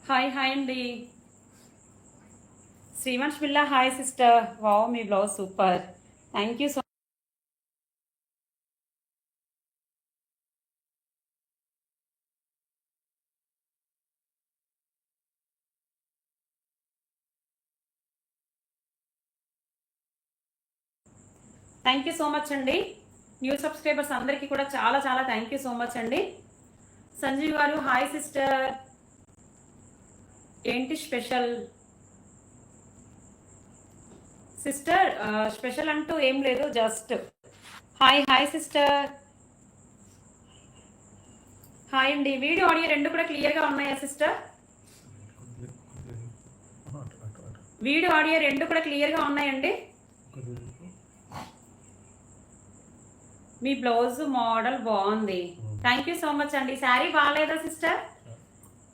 Hi hi అండి. శ్రీవంశ్ బిల్లా hi sister. Wow, me blouse super. Thank you so much అండి. New subscribers అందరికీ కూడా చాలా చాలా థ్యాంక్ యూ సో మచ్ అండి. సంజీవ్ గారు హాయ్ సిస్టర్. ఏంటి స్పెషల్ సిస్టర్? స్పెషల్ అంటూ ఏం లేదు, just hi hi sister. Hi అండి. వీడియో ఆడియో రెండు కూడా క్లియర్గా ఉన్నాయా సిస్టర్? వీడియో ఆడియో రెండు కూడా క్లియర్గా ఉన్నాయండి. మీ బ్లౌజ్ మోడల్ బాగుంది. థ్యాంక్ యూ సో మచ్ అండి. శారీ బాగాలేదా సిస్టర్?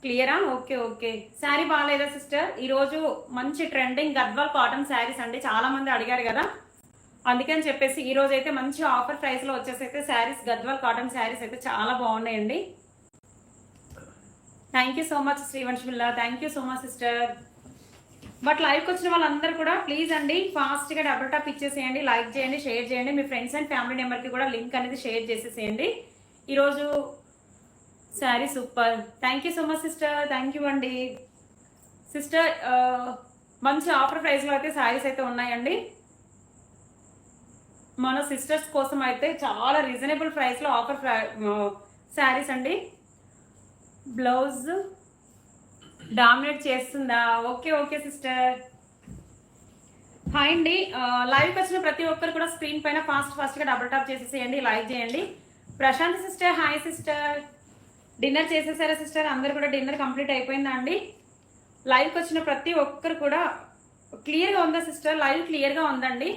క్లియరా? Okay okay. శారీ బాగాలేదా సిస్టర్? ఈరోజు మంచి ట్రెండింగ్ గద్వాల్ కాటన్ శారీస్ అండి, చాలా మంది అడిగారు కదా, అందుకని చెప్పేసి ఈ రోజు అయితే మంచి ఆఫర్ ప్రైస్ లో వచ్చేసి అయితే శారీస్, గద్వాల్ కాటన్ శారీస్ అయితే చాలా బాగున్నాయండి. Thank you so much Srivansh Billa. Thank you so much sister. But లైవ్కి వచ్చిన వాళ్ళందరూ కూడా ప్లీజ్ అండి ఫాస్ట్గా డబుల్ టాప్ ఇచ్చేసేయండి, లైక్ చేయండి, షేర్ చేయండి, మీ ఫ్రెండ్స్ అండ్ ఫ్యామిలీ మెంబర్కి కూడా లింక్ అనేది షేర్ చేసేసేయండి. ఈరోజు sari super. Thank you so much sister. Thank you అండి సిస్టర్. మంచి ఆఫర్ ప్రైస్లో అయితే శారీస్ అయితే ఉన్నాయండి. మన సిస్టర్స్ కోసం అయితే చాలా రీజనబుల్ ప్రైస్లో ఆఫర్ శారీస్ అండి. బ్లౌజ్ డామినేట్ చేస్తుందా? Okay okay sister. హాయ్ అండి. లైవ్కి వచ్చిన ప్రతి ఒక్కరు కూడా స్క్రీన్ పైన ఫాస్ట్గా డబుల్ టాప్ చేసేసేయండి, లైక్ చేయండి. Prashanth sister hi sister. Dinner చేసేసారా సిస్టర్? అందరు కూడా డిన్నర్ కంప్లీట్ అయిపోయిందా అండి? లైవ్కి వచ్చిన ప్రతి ఒక్కరు కూడా క్లియర్గా ఉందా సిస్టర్? లైవ్ క్లియర్గా ఉందండి?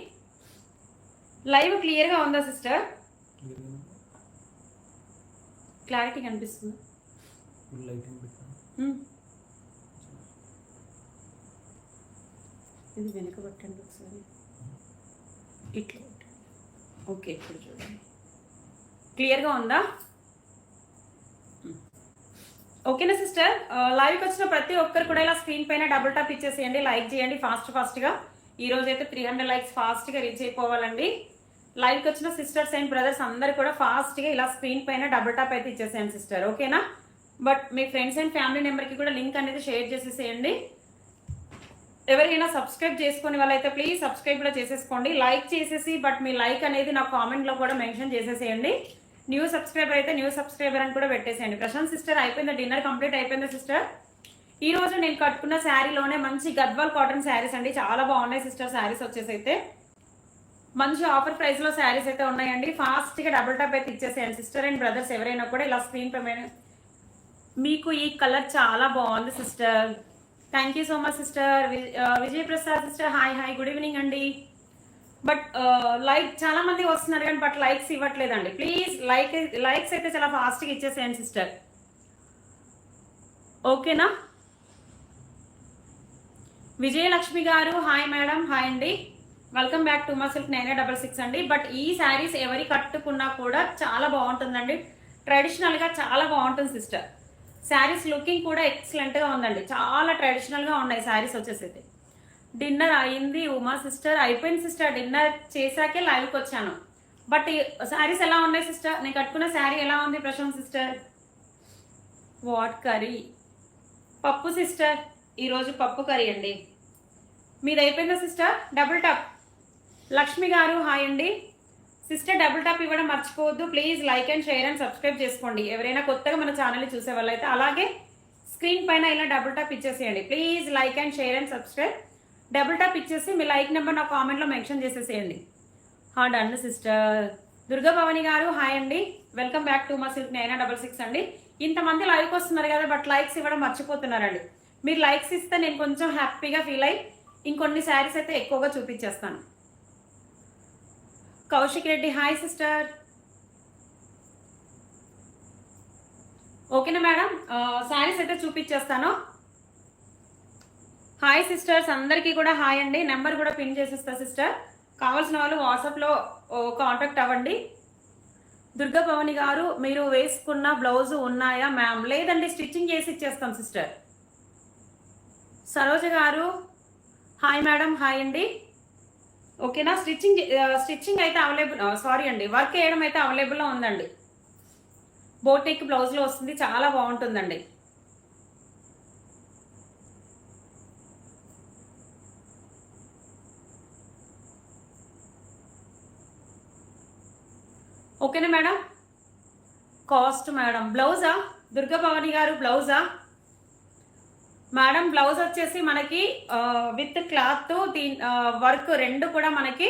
లైవ్ క్లియర్గా ఉందా సిస్టర్? క్లారిటీ కనిపిస్తుంది. ఇది వెనుక పట్టండి ఒకసారి, ఇట్లా ఓకే. ఇప్పుడు చూడండి, క్లియర్గా ఉందా? ఓకేనా సిస్టర్? లైవ్కి వచ్చిన ప్రతి ఒక్కరు కూడా ఇలా స్క్రీన్ పైన డబుల్ టాప్ ఇచ్చేసేయండి, లైక్ చేయండి ఫాస్ట్గా. ఈ రోజు అయితే 300 లైక్స్ ఫాస్ట్గా రీచ్ అయిపోవాలండి. లైవ్కి వచ్చిన సిస్టర్స్ అండ్ బ్రదర్స్ అందరు కూడా ఫాస్ట్గా ఇలా స్క్రీన్ పైన డబుల్ టాప్ అయితే ఇచ్చేసేయండి సిస్టర్, ఓకేనా? బట్ మీ ఫ్రెండ్స్ అండ్ ఫ్యామిలీ మెంబర్కి కూడా లింక్ అనేది షేర్ చేసేసేయండి. ఎవరైనా సబ్స్క్రైబ్ చేసుకునే వాళ్ళైతే ప్లీజ్ సబ్స్క్రైబ్ కూడా చేసేసుకోండి, లైక్ చేసేసి. బట్ మీ లైక్ అనేది నా కామెంట్లో కూడా మెన్షన్ చేసేసేయండి. న్యూ సబ్స్క్రైబర్ అయితే న్యూ సబ్స్క్రైబర్ అని కూడా పెట్టేసేయండి. ప్రశాంత్ సిస్టర్ అయిపోయిందా? డిన్నర్ కంప్లీట్ అయిపోయిందా సిస్టర్? ఈ రోజు నేను కట్టుకున్న శారీలోనే మంచి గద్వాల్ కాటన్ శారీస్ అండి, చాలా బాగున్నాయి సిస్టర్. శారీస్ వచ్చేసి అయితే మంచి ఆఫర్ ప్రైస్లో శారీస్ అయితే ఉన్నాయండి. ఫాస్ట్గా డబుల్ టాప్ అయితే ఇచ్చేసేయండి సిస్టర్ అండ్ బ్రదర్స్. ఎవరైనా కూడా ఇలా స్క్రీన్ పై మీకు ఈ కలర్ చాలా బాగుంది sister. Thank you so much sister. Vijay Prasad sister hi hi, good evening అండి. బట్ లైక్ చాలా మంది వస్తున్నారు కానీ బట్ లైక్స్ ఇవ్వట్లేదండి. ప్లీజ్ లైక్స్ అయితే చాలా ఫాస్ట్గా ఇచ్చేసేయండి సిస్టర్, ఓకేనా? విజయలక్ష్మి గారు హాయ్ మేడం. హాయ్ అండి, వెల్కమ్ బ్యాక్ టు మా సిల్క్ 9866 అండి. బట్ ఈ శారీస్ ఎవరి కట్టుకున్నా కూడా చాలా బాగుంటుందండి, ట్రెడిషనల్గా చాలా బాగుంటుంది సిస్టర్. శారీస్ లుకింగ్ కూడా ఎక్సలెంట్గా ఉందండి, చాలా ట్రెడిషనల్గా ఉన్నాయి శారీస్ వచ్చేసి. డిన్నర్ అయింది ఉమా సిస్టర్? అయిపోయింది సిస్టర్, డిన్నర్ చేశాకే లైవ్కి వచ్చాను. బట్ శారీస్ ఎలా ఉన్నాయి సిస్టర్? నేను కట్టుకున్న శారీ ఎలా ఉంది ప్రశాంత్ సిస్టర్? What curry? పప్పు సిస్టర్, ఈరోజు పప్పు కర్రీ అండి. మీది అయిపోయిందా సిస్టర్? Double tap. లక్ష్మి గారు హాయ్ అండి. సిస్టర్ డబుల్ టాప్ ఇవ్వడం మర్చిపోవద్దు please. Like and share and subscribe చేసుకోండి ఎవరైనా కొత్తగా మన ఛానల్ని చూసే వాళ్ళైతే. అలాగే స్క్రీన్ పైన ఇలా డబుల్ టాప్ ఇచ్చేసేయండి please. Like and share and subscribe. Double tap ఇచ్చేసి మీ లైక్ నెంబర్ నా కామెంట్లో మెన్షన్ చేసేసేయండి. Done sister. దుర్గా భవాని గారు హాయ్ అండి, వెల్కమ్ బ్యాక్ టు మా సిల్క్ 966 అండి. ఇంతమంది లైవ్కి వస్తున్నారు కదా, బట్ లైక్స్ ఇవ్వడం మర్చిపోతున్నారండి. మీరు లైక్స్ ఇస్తే నేను కొంచెం హ్యాపీగా ఫీల్ అయ్యి ఇంకొన్ని శారీస్ అయితే ఎక్కువగా చూపించేస్తాను. Kaushik Reddy hi sister. ఓకేనా మేడం, శారీస్ అయితే చూపించేస్తాను. హాయ్ సిస్టర్స్, అందరికీ కూడా హాయ్ అండి. నెంబర్ కూడా పిన్ చేసేస్తా సిస్టర్, కావాల్సిన వాళ్ళు వాట్సాప్లో కాంటాక్ట్ అవ్వండి. దుర్గా భవాని గారు మీరు వేసుకున్న బ్లౌజ్ ఉన్నాయా మ్యామ్? లేదండి, స్టిచ్చింగ్ చేసి ఇచ్చేస్తాం సిస్టర్. సరోజ గారు హాయ్ మేడం, హాయ్ అండి. ఓకేనా, స్టిచ్చింగ్ అయితే అవైలబుల్, సారీ అండి, వర్క్ వేయడం అయితే అవైలబుల్లో ఉందండి. బోటిక్ బ్లౌజ్లో వస్తుంది, చాలా బాగుంటుందండి. ఓకేనా మేడం. కాస్ట్ మేడం, బ్లౌజా దుర్గా భవాని గారు? బ్లౌజా మేడం? బ్లౌజ్ వచ్చేసి మనకి విత్ క్లాత్ వర్క్ రెండు కూడా మనకి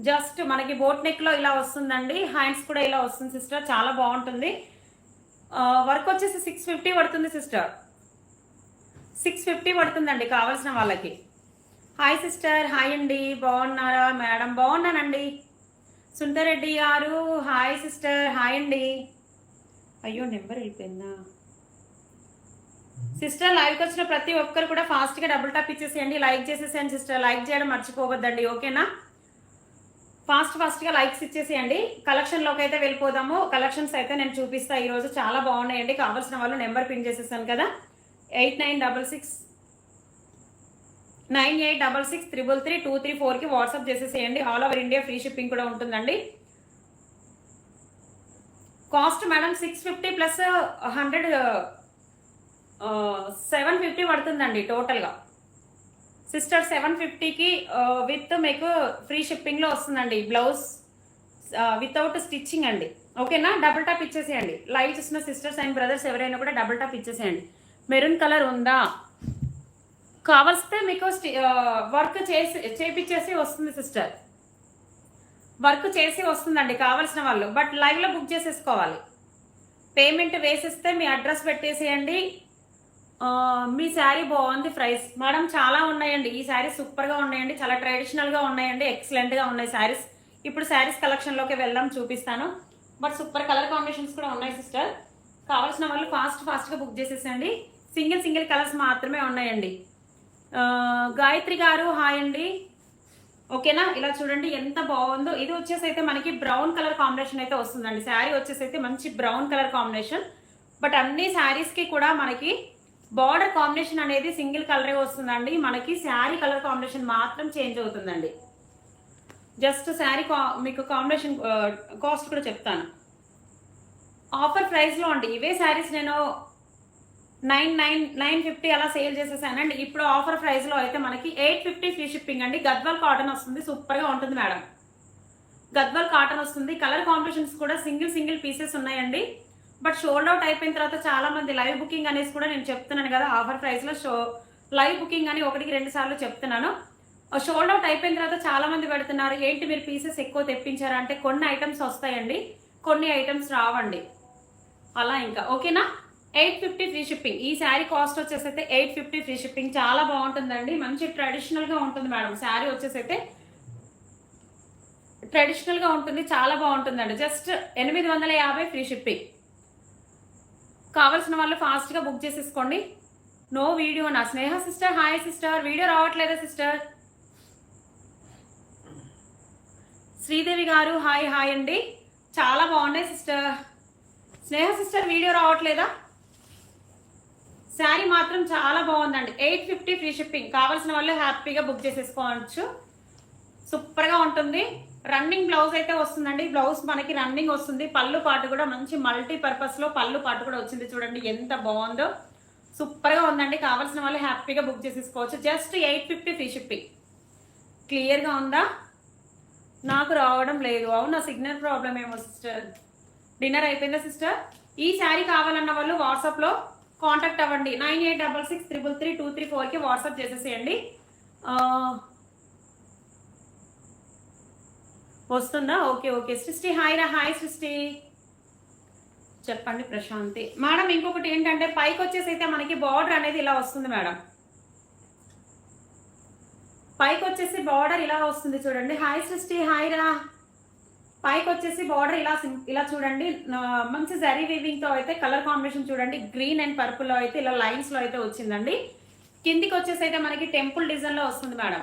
జస్ట్ మనకి బోట్ నెక్ లో ఇలా వస్తుందండి, హ్యాండ్స్ కూడా ఇలా వస్తుంది సిస్టర్, చాలా బాగుంటుంది. వర్క్ వచ్చేసి 650 పడుతుంది సిస్టర్, 650 పడుతుందండి కావాల్సిన వాళ్ళకి. హాయ్ సిస్టర్, హాయ్ అండి, బాగున్నారా మేడం? బాగున్నానండి. సుందరెడ్డి గారు హాయ్ సిస్టర్, హాయ్ అండి. అయ్యో నెంబర్ వెళ్ళిపోయిందా సిస్టర్? లైవ్కి వచ్చిన ప్రతి ఒక్కరు కూడా ఫాస్ట్గా డబుల్ టాప్ ఇచ్చేసేయండి, లైక్ చేసేసేయండి సిస్టర్. లైక్ చేయడం మర్చిపోవద్దండి, ఓకేనా? ఫాస్ట్గా లైక్స్ ఇచ్చేసేయండి. కలెక్షన్లోకి అయితే వెళ్ళిపోదాము. కలెక్షన్స్ అయితే నేను చూపిస్తా ఈరోజు, చాలా బాగున్నాయండి. కావాల్సిన వాళ్ళు నెంబర్ పిన్ చేసేసాను కదా, 8966986333 వాట్సాప్ చేసేసేయండి. All over India free shipping కూడా ఉంటుందండి. కాస్ట్ మేడం 650 ప్లస్ 100 750 పడుతుందండి టోటల్గా సిస్టర్. 750కి విత్ మీకు ఫ్రీ షిప్పింగ్లో వస్తుందండి. బ్లౌజ్ వితౌట్ స్టిచ్చింగ్ అండి, ఓకేనా? డబుల్ టాప్ ఇచ్చేసేయండి. లైవ్ చూసిన సిస్టర్స్ అండ్ బ్రదర్స్ ఎవరైనా కూడా డబుల్ టాప్ ఇచ్చేసేయండి. మెరూన్ కలర్ ఉందా? కావలిస్తే మీకు వర్క్ చేపించేసి వస్తుంది సిస్టర్, వర్క్ చేసి వస్తుందండి కావాల్సిన వాళ్ళు. బట్ లైవ్లో బుక్ చేసేసుకోవాలి. పేమెంట్ వేసిస్తే మీ అడ్రస్ పెట్టేసేయండి. మీ శారీ బాగుంది ప్రైస్ మేడం, చాలా ఉన్నాయండి. ఈ శారీ సూపర్గా ఉన్నాయండి, చాలా ట్రెడిషనల్గా ఉన్నాయండి, ఎక్సలెంట్గా ఉన్నాయి శారీస్. ఇప్పుడు శారీస్ కలెక్షన్లోకి వెళ్దాం, చూపిస్తాను. బట్ సూపర్ కలర్ కాంబినేషన్స్ కూడా ఉన్నాయి సిస్టర్. కావాల్సిన వాళ్ళు ఫాస్ట్గా బుక్ చేసేసండి. సింగిల్ కలర్స్ మాత్రమే ఉన్నాయండి. గాయత్రి గారు హాయ్ అండి, ఓకేనా? ఇలా చూడండి ఎంత బాగుందో. ఇది వచ్చేసి అయితే మనకి బ్రౌన్ కలర్ కాంబినేషన్ అయితే వస్తుందండి. శారీ వచ్చేసి అయితే మంచి బ్రౌన్ కలర్ కాంబినేషన్. బట్ అన్ని శారీస్కి కూడా మనకి బార్డర్ కాంబినేషన్ అనేది సింగిల్ కలరే వస్తుందండి. మనకి శారీ కలర్ కాంబినేషన్ మాత్రం చేంజ్ అవుతుందండి. జస్ట్ శారీ మీకు కాంబినేషన్ కాస్ట్ కూడా చెప్తాను. ఆఫర్ ప్రైస్లో అండి ఇవే శారీస్ నేను 950 అలా సేల్ చేసేసానండి. ఇప్పుడు ఆఫర్ ప్రైస్లో అయితే మనకి 850 ఫ్రీ షిప్పింగ్ అండి. గద్వాల్ కాటన్ వస్తుంది, సూపర్గా ఉంటుంది మేడం. గద్వాల్ కాటన్ వస్తుంది. కలర్ కాంబినేషన్స్ కూడా సింగిల్ పీసెస్ ఉన్నాయండి. బట్ షోల్డ్ అవుట్ అయిపోయిన తర్వాత చాలా మంది లైవ్ బుకింగ్ అనేసి కూడా నేను చెప్తున్నాను కదా, ఆఫర్ ప్రైస్లో లైవ్ బుకింగ్ అని 1-2 సార్లు చెప్తున్నాను. షోల్డ్ అవుట్ అయిపోయిన తర్వాత చాలా మంది పెడుతున్నారు, ఏంటి మీరు పీసెస్ ఎక్కువ తెప్పించారా అంటే, కొన్ని ఐటమ్స్ వస్తాయండి, కొన్ని ఐటమ్స్ రావండి, అలా ఇంకా. ఓకేనా? 850 ఫ్రీ షిప్పింగ్. ఈ శారీ కాస్ట్ వచ్చేసి అయితే 850 ఫ్రీ షిప్పింగ్. చాలా బాగుంటుందండి, మంచి ట్రెడిషనల్గా ఉంటుంది మేడం. శారీ వచ్చేసి అయితే ట్రెడిషనల్గా ఉంటుంది, చాలా బాగుంటుందండి. Just 850 free shipping. కావాల్సిన వాళ్ళు ఫాస్ట్గా బుక్ చేసేసుకోండి. నో వీడియో నా స్నేహ సిస్టర్ హాయ్ సిస్టర్, వీడియో రావట్లేదా సిస్టర్? శ్రీదేవి గారు హాయ్ అండి, చాలా బాగున్నాయి సిస్టర్. స్నేహ సిస్టర్ వీడియో రావట్లేదా? శారీ మాత్రం చాలా బాగుందండి. 850 ఫ్రీ షిప్పింగ్. కావాల్సిన వాళ్ళు హ్యాపీగా బుక్ చేసేసుకోవచ్చు, సూపర్గా ఉంటుంది. రన్నింగ్ బ్లౌజ్ అయితే వస్తుందండి. బ్లౌజ్ మనకి రన్నింగ్ వస్తుంది. పళ్ళు పాటు కూడా మంచి మల్టీపర్పస్లో పళ్ళు పాటు కూడా వచ్చింది, చూడండి ఎంత బాగుందో, సూపర్గా ఉందండి. కావాల్సిన వాళ్ళు హ్యాపీగా బుక్ చేసేసుకోవచ్చు. Just 850 free shipping. క్లియర్గా ఉందా? నాకు రావడం లేదు, అవునా? సిగ్నల్ ప్రాబ్లం ఏమో సిస్టర్. డిన్నర్ అయిపోయిందా సిస్టర్? ఈ శారీ కావాలన్న వాళ్ళు వాట్సాప్లో కాంటాక్ట్ అవ్వండి. 9866333234కి వాట్సాప్ చేసేసేయండి. వస్తుందా? Okay okay. సృష్టి హాయ్ రా. హాయ్ సృష్టి, చెప్పండి ప్రశాంతి. మేడం ఇంకొకటి ఏంటంటే పైకి వచ్చేసి అయితే మనకి బార్డర్ అనేది ఇలా వస్తుంది మేడం. పైకి వచ్చేసి బార్డర్ ఇలా వస్తుంది చూడండి. హాయ్ సృష్టి హాయ్ రా. పైకి వచ్చేసి బార్డర్ ఇలా చూడండి, మంచి జరీ వీవింగ్ తో అయితే కలర్ కాంబినేషన్ చూడండి. గ్రీన్ అండ్ పర్పుల్ లో అయితే ఇలా లైన్స్ లో అయితే వచ్చిందండి. కిందికి వచ్చేసి అయితే మనకి టెంపుల్ డిజైన్ లో వస్తుంది మేడం.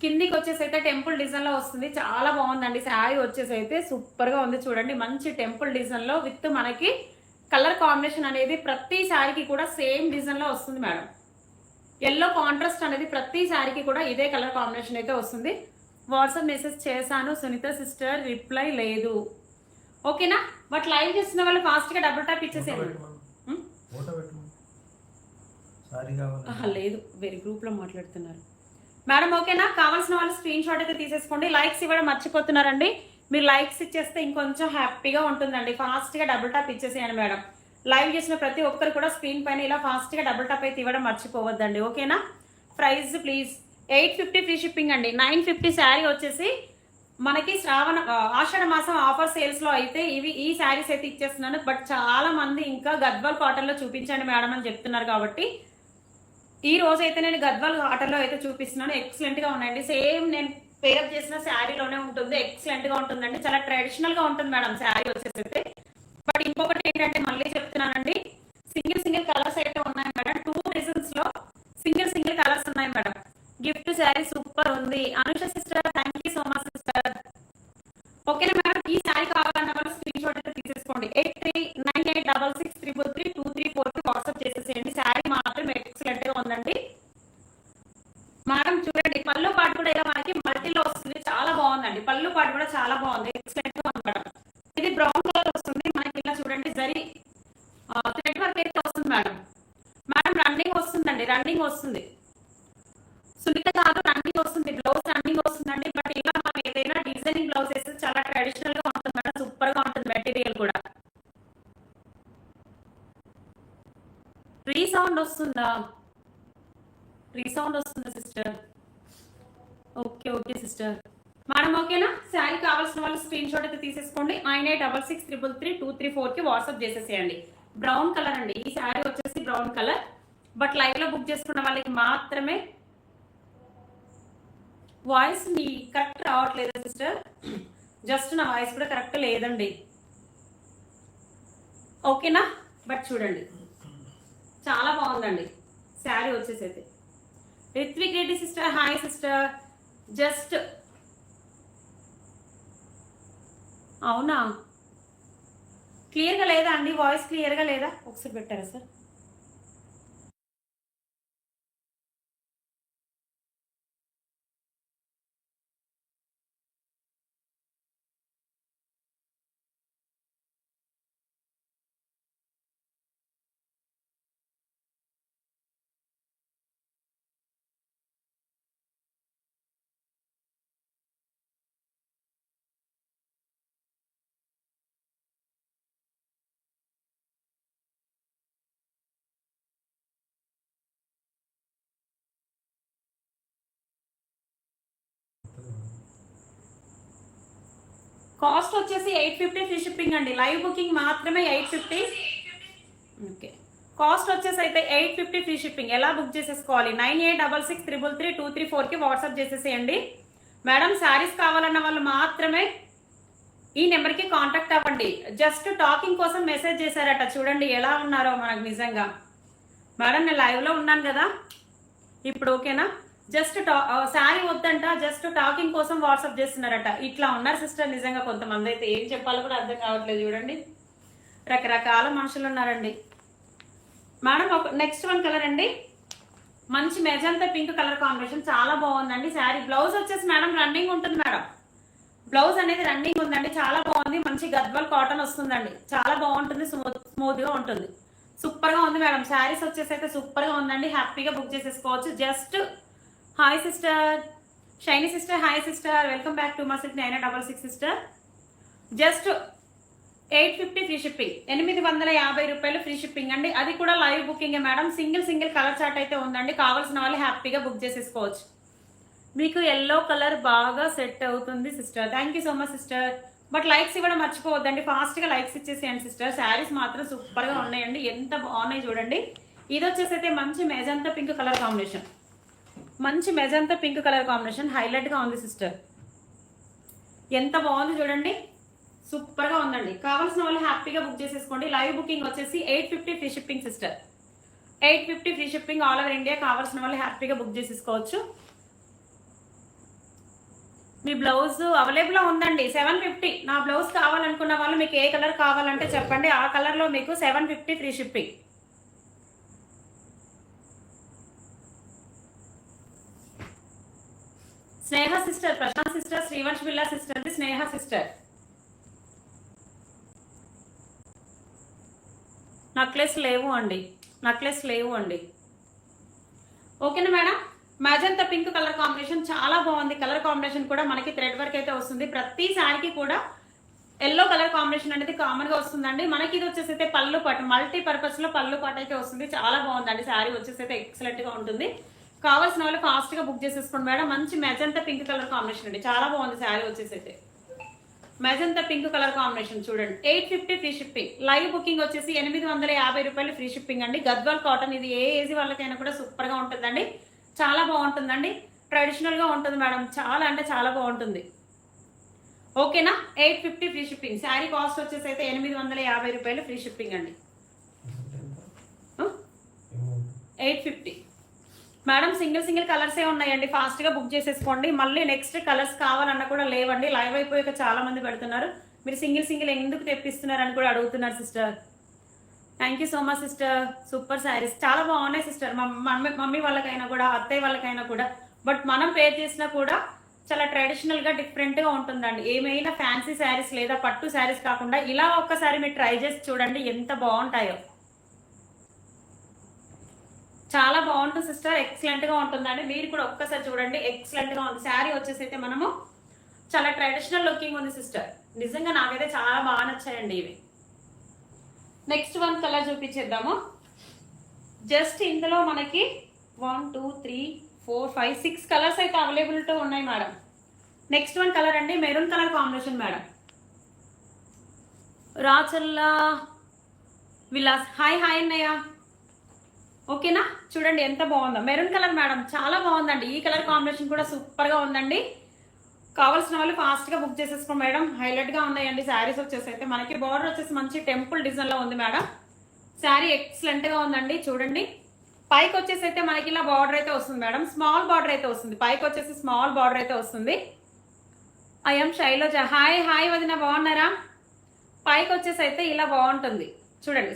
కిందికి వచ్చేసి అయితే టెంపుల్ డిజైన్ లో వస్తుంది. చాలా బాగుందండి. శారీ వచ్చేసి అయితే సూపర్ గా ఉంది చూడండి. మంచి టెంపుల్ డిజైన్ లో విత్ మనకి కలర్ కాంబినేషన్ అనేది ప్రతి శారీకి కూడా సేమ్ డిజైన్ లో వస్తుంది మేడం. ఎల్లో కాంట్రాస్ట్ అనేది ప్రతి శారీకి కూడా ఇదే కలర్ కాంబినేషన్ అయితే వస్తుంది. వాట్సాప్ మెసేజ్ చేశాను సునీత సిస్టర్, రిప్లై లేదు. ఓకేనా? బట్ లైవ్ చేస్తున్న వాళ్ళు ఫాస్ట్ గా డబుల్ టాప్ ఇచ్చేసేయండి. లేదు, వేరే గ్రూప్ లో మాట్లాడుతున్నారు మేడం. ఓకేనా? కావాల్సిన వాళ్ళు స్క్రీన్ షాట్ అయితే తీసేసుకోండి. లైక్స్ ఇవ్వడం మర్చిపోతున్నారండి. మీరు లైక్స్ ఇచ్చేస్తే ఇంకొంచెం హ్యాపీగా ఉంటుందండి. ఫాస్ట్ గా డబుల్ టాప్ ఇచ్చేసేయండి మేడం. లైవ్ చేసిన ప్రతి ఒక్కరు కూడా స్క్రీన్ పైన ఇలా ఫాస్ట్ గా డబుల్ టాప్ అయితే ఇవ్వడం మర్చిపోవద్దండి. ఓకేనా? ప్రైస్ ప్లీజ్ 850 ఫ్రీ షిప్పింగ్ అండి. 950 శారీ వచ్చేసి మనకి ఆషాఢ మాసం ఆఫర్ సేల్స్ లో అయితే ఈ శారీస్ అయితే ఇచ్చేస్తున్నాను. బట్ చాలా మంది ఇంకా గద్వాల్ కాటన్ లో చూపించండి మేడం అని చెప్తున్నారు. కాబట్టి ఈ రోజు అయితే నేను గద్వాల్ కాటన్ లో అయితే చూపిస్తున్నాను. ఎక్సలెంట్ గా ఉన్నాయండి. సేమ్ నేను పేరప్ చేసిన శారీలోనే ఉంటుంది. ఎక్సలెంట్ గా ఉంటుందండి. చాలా ట్రెడిషనల్ గా ఉంటుంది మేడం శారీ వచ్చేసి. బట్ ఇంకొకటి ఏంటంటే మళ్ళీ చెప్తున్నానండి, సింగిల్ కలర్స్ అయితే ఉన్నాయి మేడం. 2 డిజైన్స్ లో సింగిల్ కలర్స్ ఉన్నాయి మేడం. గిఫ్ట్ శారీ సూపర్ ఉంది. Anusha sister thank you so much sister. ఓకేనా మేడం? ఈ శారీ కావాలన్న వాళ్ళు స్క్రీన్ షాట్ అయితే తీసేసుకోండి. 839866333234 కి వాట్సాప్ చేసేసేయండి. శారీ మాత్రం ఎక్సలెంట్ గా ఉందండి మేడం. చూడండి పళ్ళు పాటు కూడా ఇలా మనకి మల్టీలో వస్తుంది. చాలా బాగుందండి. పళ్ళు పాటు కూడా చాలా బాగుంది. ఎక్సలెంట్ గా ఉంది మేడం. ఇది బ్రౌన్ కలర్ వస్తుంది మనకి. ఇలా చూడండి జరీ థ్రెడ్ వర్క్ అయితే వస్తుంది మేడం. మేడం రన్నింగ్ వస్తుందండి. రన్నింగ్ వస్తుంది. సునీత కాదు, రన్నింగ్ వస్తుంది. బ్లౌజ్ రన్నింగ్ వస్తుందండి. బట్ ఇలా మనం ఏదైనా డిజైనింగ్ బ్లౌజ్ వేస్తే చాలా ట్రెడిషనల్ గా ఉంటుంది మేడం. సూపర్ గా ఉంటుంది మెటీరియల్ కూడా. రీసౌండ్ వస్తుందా? రీసౌండ్ వస్తుందా sister? Okay okay sister. Madam ఓకేనా? శారీ కావాల్సిన వాళ్ళు స్క్రీన్ షాట్ అయితే తీసేసుకోండి. 9866333234 కి వాట్సాప్ చేసేసేయండి. బ్రౌన్ కలర్ అండి. ఈ శారీ వచ్చేసి బ్రౌన్ కలర్. బట్ లైవ్ లో బుక్ చేసుకున్న వాళ్ళకి మాత్రమే. వాయిస్ మీ కరెక్ట్ రావట్లేదు సిస్టర్. జస్ట్ నా వాయిస్ కూడా కరెక్ట్ లేదండి. ఓకేనా? బట్ చూడండి చాలా బాగుందండి శారీ వచ్చేసి అయితే. Ritvik Reddy sister hi sister. Just అవునా, క్లియర్గా లేదా అండి? వాయిస్ క్లియర్గా లేదా? ఒకసారి పెట్టారా సార్? కాస్ట్ వచ్చేసి 850 ఫ్రీ షిప్పింగ్ అండి. లైవ్ బుకింగ్ మాత్రమే 850. ఓకే, కాస్ట్ వచ్చేసి అయితే 850 ఫ్రీ షిప్పింగ్. ఎలా బుక్ చేసేసుకోవాలి? 9866333234 కి వాట్సాప్ చేసేసేయండి మేడం. శారీస్ కావాలన్న వాళ్ళు మాత్రమే ఈ నెంబర్కి కాంటాక్ట్ అవ్వండి. జస్ట్ టాకింగ్ కోసం మెసేజ్ చేశారట. చూడండి ఎలా ఉన్నారో మనకు నిజంగా. మేడం నేను లైవ్ లో ఉన్నాను కదా ఇప్పుడు. ఓకేనా? జస్ట్ శారీ వద్దంట, జస్ట్ టాకింగ్ కోసం వాట్సాప్ చేస్తున్నారట. ఇట్లా ఉన్నారు సిస్టర్ నిజంగా. కొంతమంది అయితే ఏం చెప్పాలో కూడా అర్థం కావట్లేదు. చూడండి రకరకాల మనుషులు ఉన్నారండి మేడం. నెక్స్ట్ వన్ కలర్ అండి, మంచి మెజంతా పింక్ కలర్ కాంబినేషన్. చాలా బాగుందండి శారీ. బ్లౌజ్ వచ్చేసి మేడం రన్నింగ్ ఉంటుంది మేడం. బ్లౌజ్ అనేది రన్నింగ్ ఉందండి. చాలా బాగుంది. మంచి గద్వాల్ కాటన్ వస్తుందండి. చాలా బాగుంటుంది. స్మూత్ గా ఉంటుంది. సూపర్ గా ఉంది మేడం. శారీస్ వచ్చేసి అయితే సూపర్ గా ఉందండి. హ్యాపీగా బుక్ చేసేసుకోవచ్చు. Just hi sister Shiny sister hi sister. Welcome back to Masik 966 sister. Just 850 free shipping. 850 రూపాయలు ఫ్రీ షిప్పింగ్ అండి. అది కూడా live booking madam. Single colour chart అయితే ఉందండి. కావాల్సిన వాళ్ళు హ్యాపీగా బుక్ చేసేసుకోవచ్చు. మీకు ఎల్లో కలర్ బాగా సెట్ అవుతుంది sister. Thank you so much sister. But likes ఇవ్వడం మర్చిపోవద్దండి, ఫాస్ట్గా లైక్స్ ఇచ్చేసేయండి సిస్టర్. శారీస్ మాత్రం సూపర్గా ఉన్నాయండి, ఎంత బాగున్నాయి చూడండి. ఇది వచ్చేసి అయితే మంచి మెజంతా పింక్ కలర్ కాంబినేషన్, మంచి మెజంతా పింక్ కలర్ కాంబినేషన్ హైలైట్గా ఉంది సిస్టర్. ఎంత బాగుంది చూడండి, సూపర్గా ఉందండి. కావాల్సిన వాళ్ళు హ్యాపీగా బుక్ చేసేసుకోండి. లైవ్ బుకింగ్ వచ్చేసి 850 free shipping sister, 850 free shipping all over India. కావాల్సిన వాళ్ళు హ్యాపీగా బుక్ చేసేసుకోవచ్చు. మీ బ్లౌజ్ అవైలబుల్ ఉందండి 750. నా బ్లౌజ్ కావాలనుకున్న వాళ్ళు మీకు ఏ కలర్ కావాలంటే చెప్పండి, ఆ కలర్లో మీకు 750 ఫ్రీ షిప్పింగ్. స్నేహ సిస్టర్, ప్రశాంత్ సిస్టర్, శ్రీవంశ్ బిల్లా సిస్టర్, స్నేహ సిస్టర్. నక్లెస్ లేవు అండి, నక్లెస్ లేవు అండి. ఓకేనా మేడం. మ్యాజంతా పింక్ కలర్ కాంబినేషన్ చాలా బాగుంది. కలర్ కాంబినేషన్ కూడా మనకి థ్రెడ్ వర్క్ అయితే వస్తుంది. ప్రతి శారీకి కూడా ఎల్లో కలర్ కాంబినేషన్ అనేది కామన్ గా వస్తుందండి. మనకి ఇది వచ్చేసి అయితే పళ్ళు పాటు, మల్టీ పర్పస్ లో పళ్ళు పాటు అయితే వస్తుంది. చాలా బాగుందండి శారీ వచ్చేసి అయితే ఎక్సలెంట్ గా ఉంటుంది. కావాల్సిన వాళ్ళు ఫాస్ట్ గా బుక్ చేసేసుకోండి మేడం. మంచి మెజంతా పింక్ కలర్ కాంబినేషన్ అండి, చాలా బాగుంది శారీ వచ్చేసి అయితే. మెజంతా పింక్ కలర్ కాంబినేషన్ చూడండి, 850 ఫ్రీ షిప్పింగ్. లైవ్ బుకింగ్ వచ్చేసి 850 రూపాయలు ఫ్రీ షిప్పింగ్ అండి. గద్వాల్ కాటన్, ఇది ఏ ఏజ్ వాళ్ళకైనా కూడా సూపర్ గా ఉంటుందండి, చాలా బాగుంటుందండి. ట్రెడిషనల్ గా ఉంటుంది మేడం, చాలా అంటే చాలా బాగుంటుంది. ఓకేనా. 850 ఫ్రీ షిప్పింగ్. శారీ కాస్ట్ వచ్చేసి అయితే 850 రూపాయలు ఫ్రీ షిప్పింగ్ అండి. 850 మేడం. సింగిల్ కలర్సే ఉన్నాయండి, ఫాస్ట్ గా బుక్ చేసేసుకోండి. మళ్ళీ నెక్స్ట్ కలర్స్ కావాలన్నా కూడా లేవండి. లైవ్ అయిపోయాక చాలా మంది పెడుతున్నారు, మీరు సింగిల్ ఎందుకు తెప్పిస్తున్నారు అని కూడా అడుగుతున్నారు sister. Thank you so much sister. Super saris చాలా బాగున్నాయి సిస్టర్. మమ్మీ వాళ్ళకైనా కూడా, అత్తయ్య వాళ్ళకైనా కూడా. బట్ మనం పేర్ చేసినా కూడా చాలా ట్రెడిషనల్ గా డిఫరెంట్ గా ఉంటుందండి. ఏమైనా ఫ్యాన్సీ శారీస్ లేదా పట్టు శారీస్ కాకుండా ఇలా ఒక్కసారి మీరు ట్రై చేసి చూడండి, ఎంత బాగుంటాయో. చాలా బాగుంటుంది సిస్టర్, ఎక్సలెంట్ గా ఉంటుందండి. మీరు కూడా ఒక్కసారి చూడండి, ఎక్సలెంట్ గా ఉంది. శారీ వచ్చేసి అయితే మనము చాలా ట్రెడిషనల్ లుకింగ్ ఉంది సిస్టర్. నిజంగా నాకైతే చాలా బాగా నచ్చాయండి ఇవి. నెక్స్ట్ వన్ కలర్ చూపించేద్దాము. జస్ట్ ఇందులో మనకి 1 2 3 4 5 6 కలర్స్ అయితే అవైలబిలిటీ ఉన్నాయి మేడం. నెక్స్ట్ వన్ కలర్ అండి, maroon colour combination madam. Rachalla Vilas, hi అన్నయ్య. ఓకేనా. చూడండి ఎంత బాగుందో, మెరూన్ కలర్ మేడం, చాలా బాగుందండి. ఈ కలర్ కాంబినేషన్ కూడా సూపర్ గా ఉందండి. కావాల్సిన వాళ్ళు ఫాస్ట్ గా బుక్ చేసేసుకో మేడం. హైలైట్ గా ఉన్నాయండి శారీస్ వచ్చేసి అయితే. మనకి బార్డర్ వచ్చేసి మంచి టెంపుల్ డిజైన్ లో ఉంది మేడం. శారీ ఎక్సలెంట్ గా ఉందండి. చూడండి పైకి వచ్చేసి అయితే మనకి ఇలా బార్డర్ అయితే వస్తుంది మేడం, స్మాల్ బార్డర్ అయితే వస్తుంది. పైకి వచ్చేసి స్మాల్ బార్డర్ అయితే వస్తుంది. ఐఎమ్ శైలజ, హాయ్ వదిన, బాగున్నారా. పైకి వచ్చేసి అయితే ఇలా బాగుంటుంది చూడండి.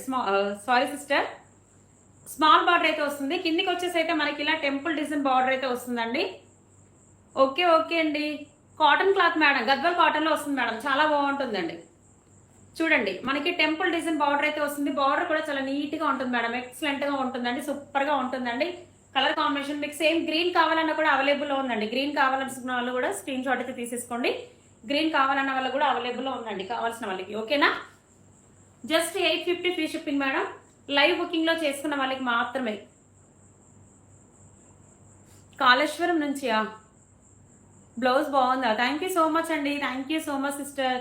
సారీ సిస్టర్, స్మాల్ బార్డర్ అయితే వస్తుంది. కిందికి వచ్చేసి అయితే మనకి ఇలా టెంపుల్ డిజైన్ బార్డర్ అయితే వస్తుందండి. ఓకే అండి. Cotton cloth madam, Gadwal cotton లో వస్తుంది మేడం, చాలా బాగుంటుందండి. చూడండి మనకి టెంపుల్ డిజైన్ బార్డర్ అయితే వస్తుంది. బార్డర్ కూడా చాలా నీట్ గా ఉంటుంది మేడం, ఎక్సలెంట్ గా ఉంటుందండి, సూపర్ గా ఉంటుందండి. కలర్ కాంబినేషన్ మీకు సేమ్ గ్రీన్ కావాలన్నా కూడా అవైలబుల్ లో ఉందండి. గ్రీన్ కావాలనుకున్న వాళ్ళు కూడా స్క్రీన్ షాట్ అయితే తీసేసుకోండి. గ్రీన్ కావాలన్న వాళ్ళు కూడా అవైలబుల్ లో ఉందండి కావాల్సిన వాళ్ళకి. ఓకేనా. Just 850 free shipping madam. Live booking లో చేసుకున్న వాళ్ళకి మాత్రమే. కాళేశ్వరం నుంచి బ్లౌజ్ బాగుందా. థ్యాంక్ యూ సో మచ్ అండి, thank you so much sister.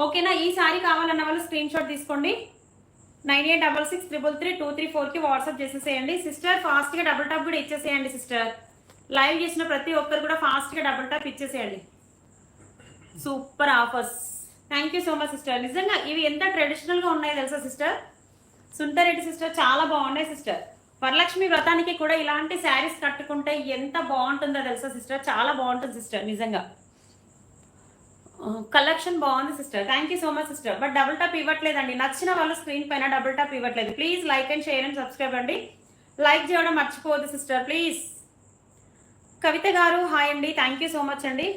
ఓకేనా. ఈ సారీ కావాలన్న వాళ్ళు స్క్రీన్ షాట్ తీసుకోండి. 9866333234కి వాట్సాప్ చేసేసేయండి సిస్టర్. ఫాస్ట్ గా డబుల్ టాప్ కూడా ఇచ్చేసేయండి సిస్టర్. లైవ్ చేసిన ప్రతి ఒక్కరు కూడా ఫాస్ట్ గా డబుల్ టాప్ ఇచ్చేసేయండి. Super offers. Thank you so much sister. నిజంగా ఇవి ఎంత ట్రెడిషనల్ గా ఉన్నాయో తెలుసా సిస్టర్. సుందరెడ్డి సిస్టర్, చాలా బాగున్నాయి సిస్టర్. వరలక్ష్మి వ్రతానికి కూడా ఇలాంటి శారీస్ కట్టుకుంటే ఎంత బాగుంటుందో తెలుసా సిస్టర్, చాలా బాగుంటుంది సిస్టర్. నిజంగా కలెక్షన్ బాగుంది sister. Thank you so much sister. But double tap ఇవ్వట్లేదండి. నచ్చిన వాళ్ళు స్క్రీన్ పైన డబుల్ టాప్ ఇవ్వట్లేదు. Please like and share and subscribe అండి. లైక్ చేయడం మర్చిపోవద్దు సిస్టర్ ప్లీజ్. కవిత గారు హాయ్ అండి, థ్యాంక్ యూ సో మచ్ అండి.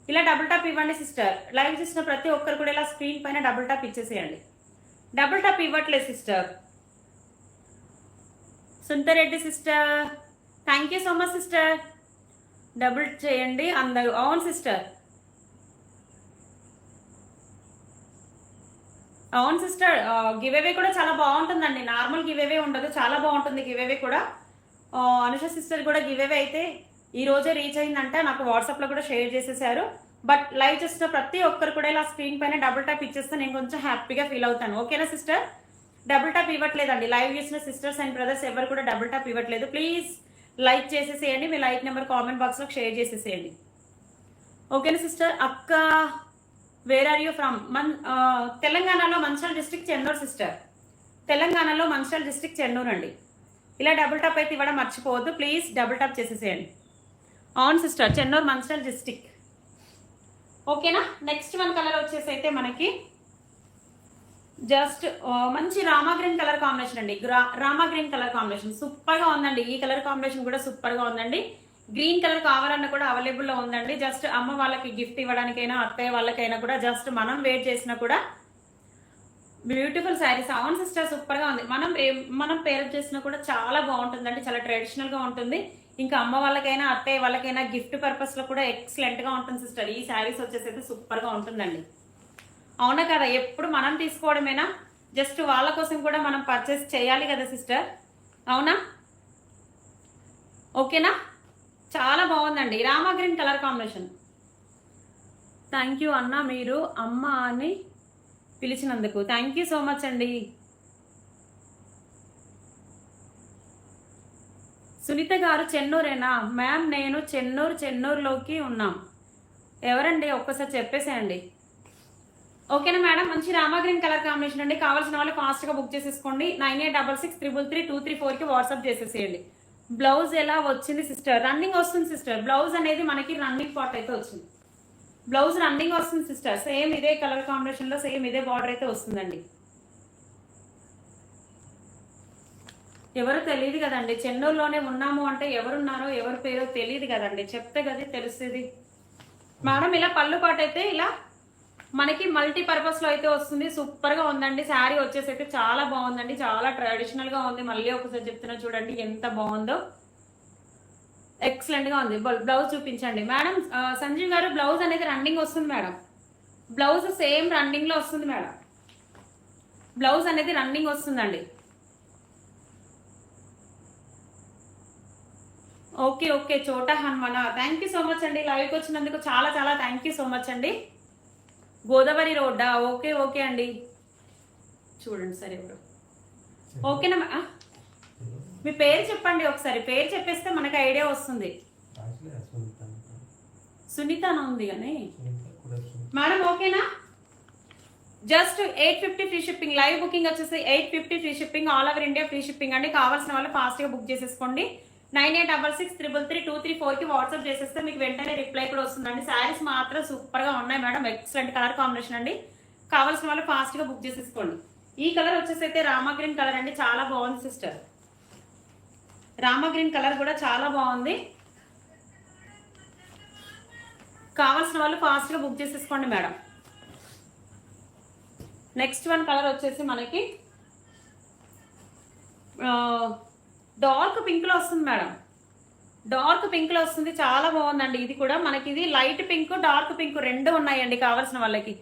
ఇలా డబుల్ టాప్ ఇవ్వండి సిస్టర్. లైవ్ చేసిన ప్రతి ఒక్కరు కూడా ఇలా స్క్రీన్ పైన డబుల్ టాప్ ఇచ్చేసేయండి. డబుల్ టాప్ ఇవ్వట్లేదు sister. Sundareddy sister, thank you so much sister. Double చేయండి అందరూ. అవును సిస్టర్, అవును సిస్టర్. గివ్ అవే కూడా చాలా బాగుంటుందండి. నార్మల్ గివ్ అవే ఉండదు, చాలా బాగుంటుంది గివ్ అవే కూడా. అనుష సిస్టర్ కూడా గివ్ అవే అయితే ఈ రోజే రీచ్ అయిందంటే నాకు వాట్సాప్లో కూడా షేర్ చేసేసారు. బట్ లైవ్ చేసిన ప్రతి ఒక్కరు కూడా ఇలా స్క్రీన్ పైన డబుల్ ట్యాప్ ఇచ్చేస్తే నేను కొంచెం హ్యాపీగా ఫీల్ అవుతాను. ఓకేనా సిస్టర్? డబుల్ ట్యాప్ ఇవ్వట్లేదండి లైవ్ చేసిన సిస్టర్స్ అండ్ బ్రదర్స్ ఎవరు కూడా డబుల్ ట్యాప్ ఇవ్వట్లేదు. ప్లీజ్ లైక్ చేసేసేయండి, మీ లైక్ నెంబర్ కామెంట్ బాక్స్లో షేర్ చేసేసేయండి. ఓకేనా సిస్టర్? అక్క వేర్ ఆర్ యూ ఫ్రమ్? తెలంగాణలో మంచిర్యాల డిస్ట్రిక్ట్ చెన్నూరు సిస్టర్. తెలంగాణలో మంచిర్యాల డిస్ట్రిక్ట్ చెన్నూరు అండి. ఇలా డబుల్ టాప్ అయితే ఇవ్వడం మర్చిపోవద్దు, ప్లీజ్ డబుల్ టాప్ చేసేసేయండి. అవును సిస్టర్, చెన్నూరు మంచిర్యాల డిస్ట్రిక్ట్. ఓకేనా? నెక్స్ట్ వన్ కలర్ వచ్చేసి అయితే మనకి జస్ట్ మంచి రామా గ్రీన్ కలర్ కాంబినేషన్ అండి. రామా గ్రీన్ కలర్ కాంబినేషన్ సూపర్గా ఉందండి. ఈ కలర్ కాంబినేషన్ కూడా సూపర్గా ఉందండి. గ్రీన్ కలర్ కావాలన్నా కూడా అవైలబుల్లో ఉందండి. జస్ట్ అమ్మ వాళ్ళకి గిఫ్ట్ ఇవ్వడానికైనా అత్తయ్య వాళ్ళకైనా కూడా జస్ట్ మనం వేర్ చేసినా కూడా బ్యూటిఫుల్ శారీస్. అవును సిస్టర్, సూపర్గా ఉంది. మనం పేరప్ చేసినా కూడా చాలా బాగుంటుందండి, చాలా ట్రెడిషనల్గా ఉంటుంది. ఇంకా అమ్మ వాళ్ళకైనా అత్తయ్య వాళ్ళకైనా గిఫ్ట్ పర్పస్లో కూడా ఎక్సలెంట్గా ఉంటుంది సిస్టర్. ఈ శారీస్ వచ్చేసి అయితే సూపర్గా ఉంటుందండి. అవునా కదా? ఎప్పుడు మనం తీసుకోవడమేనా, జస్ట్ వాళ్ళ కోసం కూడా మనం పర్చేస్ చేయాలి కదా సిస్టర్, అవునా? ఓకేనా? చాలా బాగుందండి Rama green colour combination. Thank you అన్న, మీరు అమ్మ అని పిలిచినందుకు థ్యాంక్ యూ సో మచ్ అండి. సునీత గారు చెన్నూరేనా? మ్యామ్ నేను చెన్నూరులోకి ఉన్నాం. ఎవరండి ఒక్కసారి చెప్పేసేయండి. ఓకేనా మేడం? మంచి రామా గ్రీన్ కలర్ కాంబినేషన్ అండి. కావాల్సిన వాళ్ళు ఫాస్ట్గా బుక్ చేసేసుకోండి. 9866333234కి వాట్సాప్ చేసేసేయండి. బ్లౌజ్ ఎలా వచ్చింది సిస్టర్? రన్నింగ్ వస్తుంది సిస్టర్. బ్లౌజ్ అనేది మనకి రన్నింగ్ పార్ట్ అయితే వచ్చింది. బ్లౌజ్ రన్నింగ్ వస్తుంది సిస్టర్. సేమ్ ఇదే కలర్ కాంబినేషన్లో సేమ్ ఇదే బార్డర్ అయితే వస్తుందండి. ఎవరు తెలియదు కదండి, చెన్నూరులోనే ఉన్నాము అంటే ఎవరున్నారో ఎవరి పేరో తెలియదు కదండి, చెప్తే కదా తెలుస్తుంది మేడం. ఇలా పళ్ళు పాటు అయితే ఇలా మనకి మల్టీ పర్పస్ లో అయితే వస్తుంది. సూపర్ గా ఉందండి. శారీ వచ్చేసి అయితే చాలా బాగుందండి, చాలా ట్రెడిషనల్ గా ఉంది. మళ్ళీ ఒకసారి చెప్తున్నా చూడండి ఎంత బాగుందో, ఎక్సలెంట్ గా ఉంది. బ్లౌజ్ చూపించండి మేడం. సంజీవ్ గారు బ్లౌజ్ అనేది రన్నింగ్ వస్తుంది మేడం. బ్లౌజ్ సేమ్ రన్నింగ్ లో వస్తుంది మేడం. బ్లౌజ్ అనేది రన్నింగ్ వస్తుందండి. ఓకే ఓకే చోటా హనుమానా, థ్యాంక్ యూ సో మచ్ అండి. లైవ్కి వచ్చినందుకు చాలా చాలా థ్యాంక్ యూ సో మచ్ అండి. గోదావరి రోడ్డా? ఓకే ఓకే అండి, చూడండి సరే ఇప్పుడు ఓకేనా. మీ పేరు చెప్పండి ఒకసారి, పేరు చెప్పేస్తే మనకి ఐడియా వస్తుంది. సునీత అని ఉంది కానీ మేడం. ఓకేనా? Just 850 free shipping. Live booking వచ్చేసి 850 free shipping, all over India free shipping అండి. కావాల్సిన వాళ్ళు ఫాస్ట్గా బుక్ చేసేసుకోండి. 9866333234కి వాట్సాప్ చేసేస్తే మీకు వెంటనే రిప్లై కూడా వస్తుందండి. శారీస్ మాత్రం సూపర్గా ఉన్నాయి మేడం, ఎక్సలెంట్ కలర్ కాంబినేషన్ అండి. కావాల్సిన వాళ్ళు ఫాస్ట్గా బుక్ చేసేసుకోండి. ఈ కలర్ వచ్చేసి అయితే రామా గ్రీన్ కలర్ అండి, చాలా బాగుంది సిస్టర్. రామా గ్రీన్ కలర్ కూడా చాలా బాగుంది. కావాల్సిన వాళ్ళు ఫాస్ట్గా బుక్ చేసేసుకోండి మేడం. నెక్స్ట్ వన్ కలర్ వచ్చేసి మనకి డార్క్ పింక్ లో వస్తుంది మేడం. డార్క్ పింక్ లో వస్తుంది, చాలా బాగుందండి. ఇది కూడా మనకి ఇది లైట్ పింక్ డార్క్ పింక్ రెండు ఉన్నాయండి. కావాల్సిన వాళ్ళకి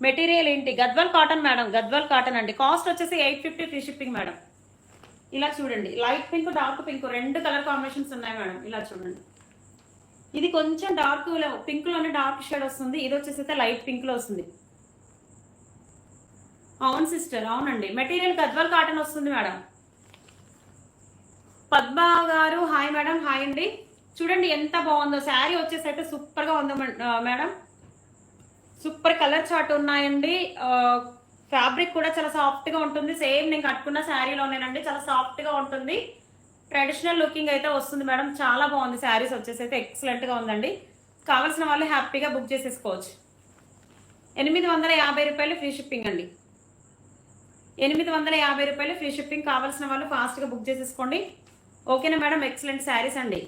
మెటీరియల్ ఏంటి? Gadwal cotton madam, Gadwal cotton అండి. కాస్ట్ వచ్చేసి 850 ఫ్రీ షిప్పింగ్ మేడం. ఇలా చూడండి, లైట్ పింక్ డార్క్ పింక్ రెండు కలర్ కాంబినేషన్స్ ఉన్నాయి మేడం. ఇలా చూడండి, ఇది కొంచెం డార్క్ పింక్ లోనే డార్క్ షేడ్ వస్తుంది. ఇది వచ్చేసి అయితే లైట్ పింక్ లో వస్తుంది. అవును సిస్టర్, అవునండి. మెటీరియల్ గద్వాల్ కాటన్ వస్తుంది మేడం. పద్మ గారు హాయ్ మేడం. హాయ్ అండి. చూడండి ఎంత బాగుందో శారీ వచ్చేసి అయితే సూపర్ గా ఉందో మేడం. సూపర్ కలర్ చార్ట్ ఉన్నాయండి. ఫ్యాబ్రిక్ కూడా చాలా సాఫ్ట్ గా ఉంటుంది. సేమ్ నేను కట్టుకున్న శారీలోనేనండి, చాలా సాఫ్ట్ గా ఉంటుంది. ట్రెడిషనల్ లుకింగ్ అయితే వస్తుంది మేడం. చాలా బాగుంది శారీస్ వచ్చేసి అయితే, ఎక్సలెంట్ గా ఉందండి. కావాల్సిన వాళ్ళు హ్యాపీగా బుక్ చేసేసుకోవచ్చు. 850 రూపాయలు ఫ్రీ షిప్పింగ్ అండి. 850 రూపాయలు ఫ్రీ షిప్పింగ్. కావాల్సిన వాళ్ళు ఫాస్ట్గా బుక్ చేసేసుకోండి. ఓకేనా మేడం? ఎక్సలెంట్ శారీస్ అండి.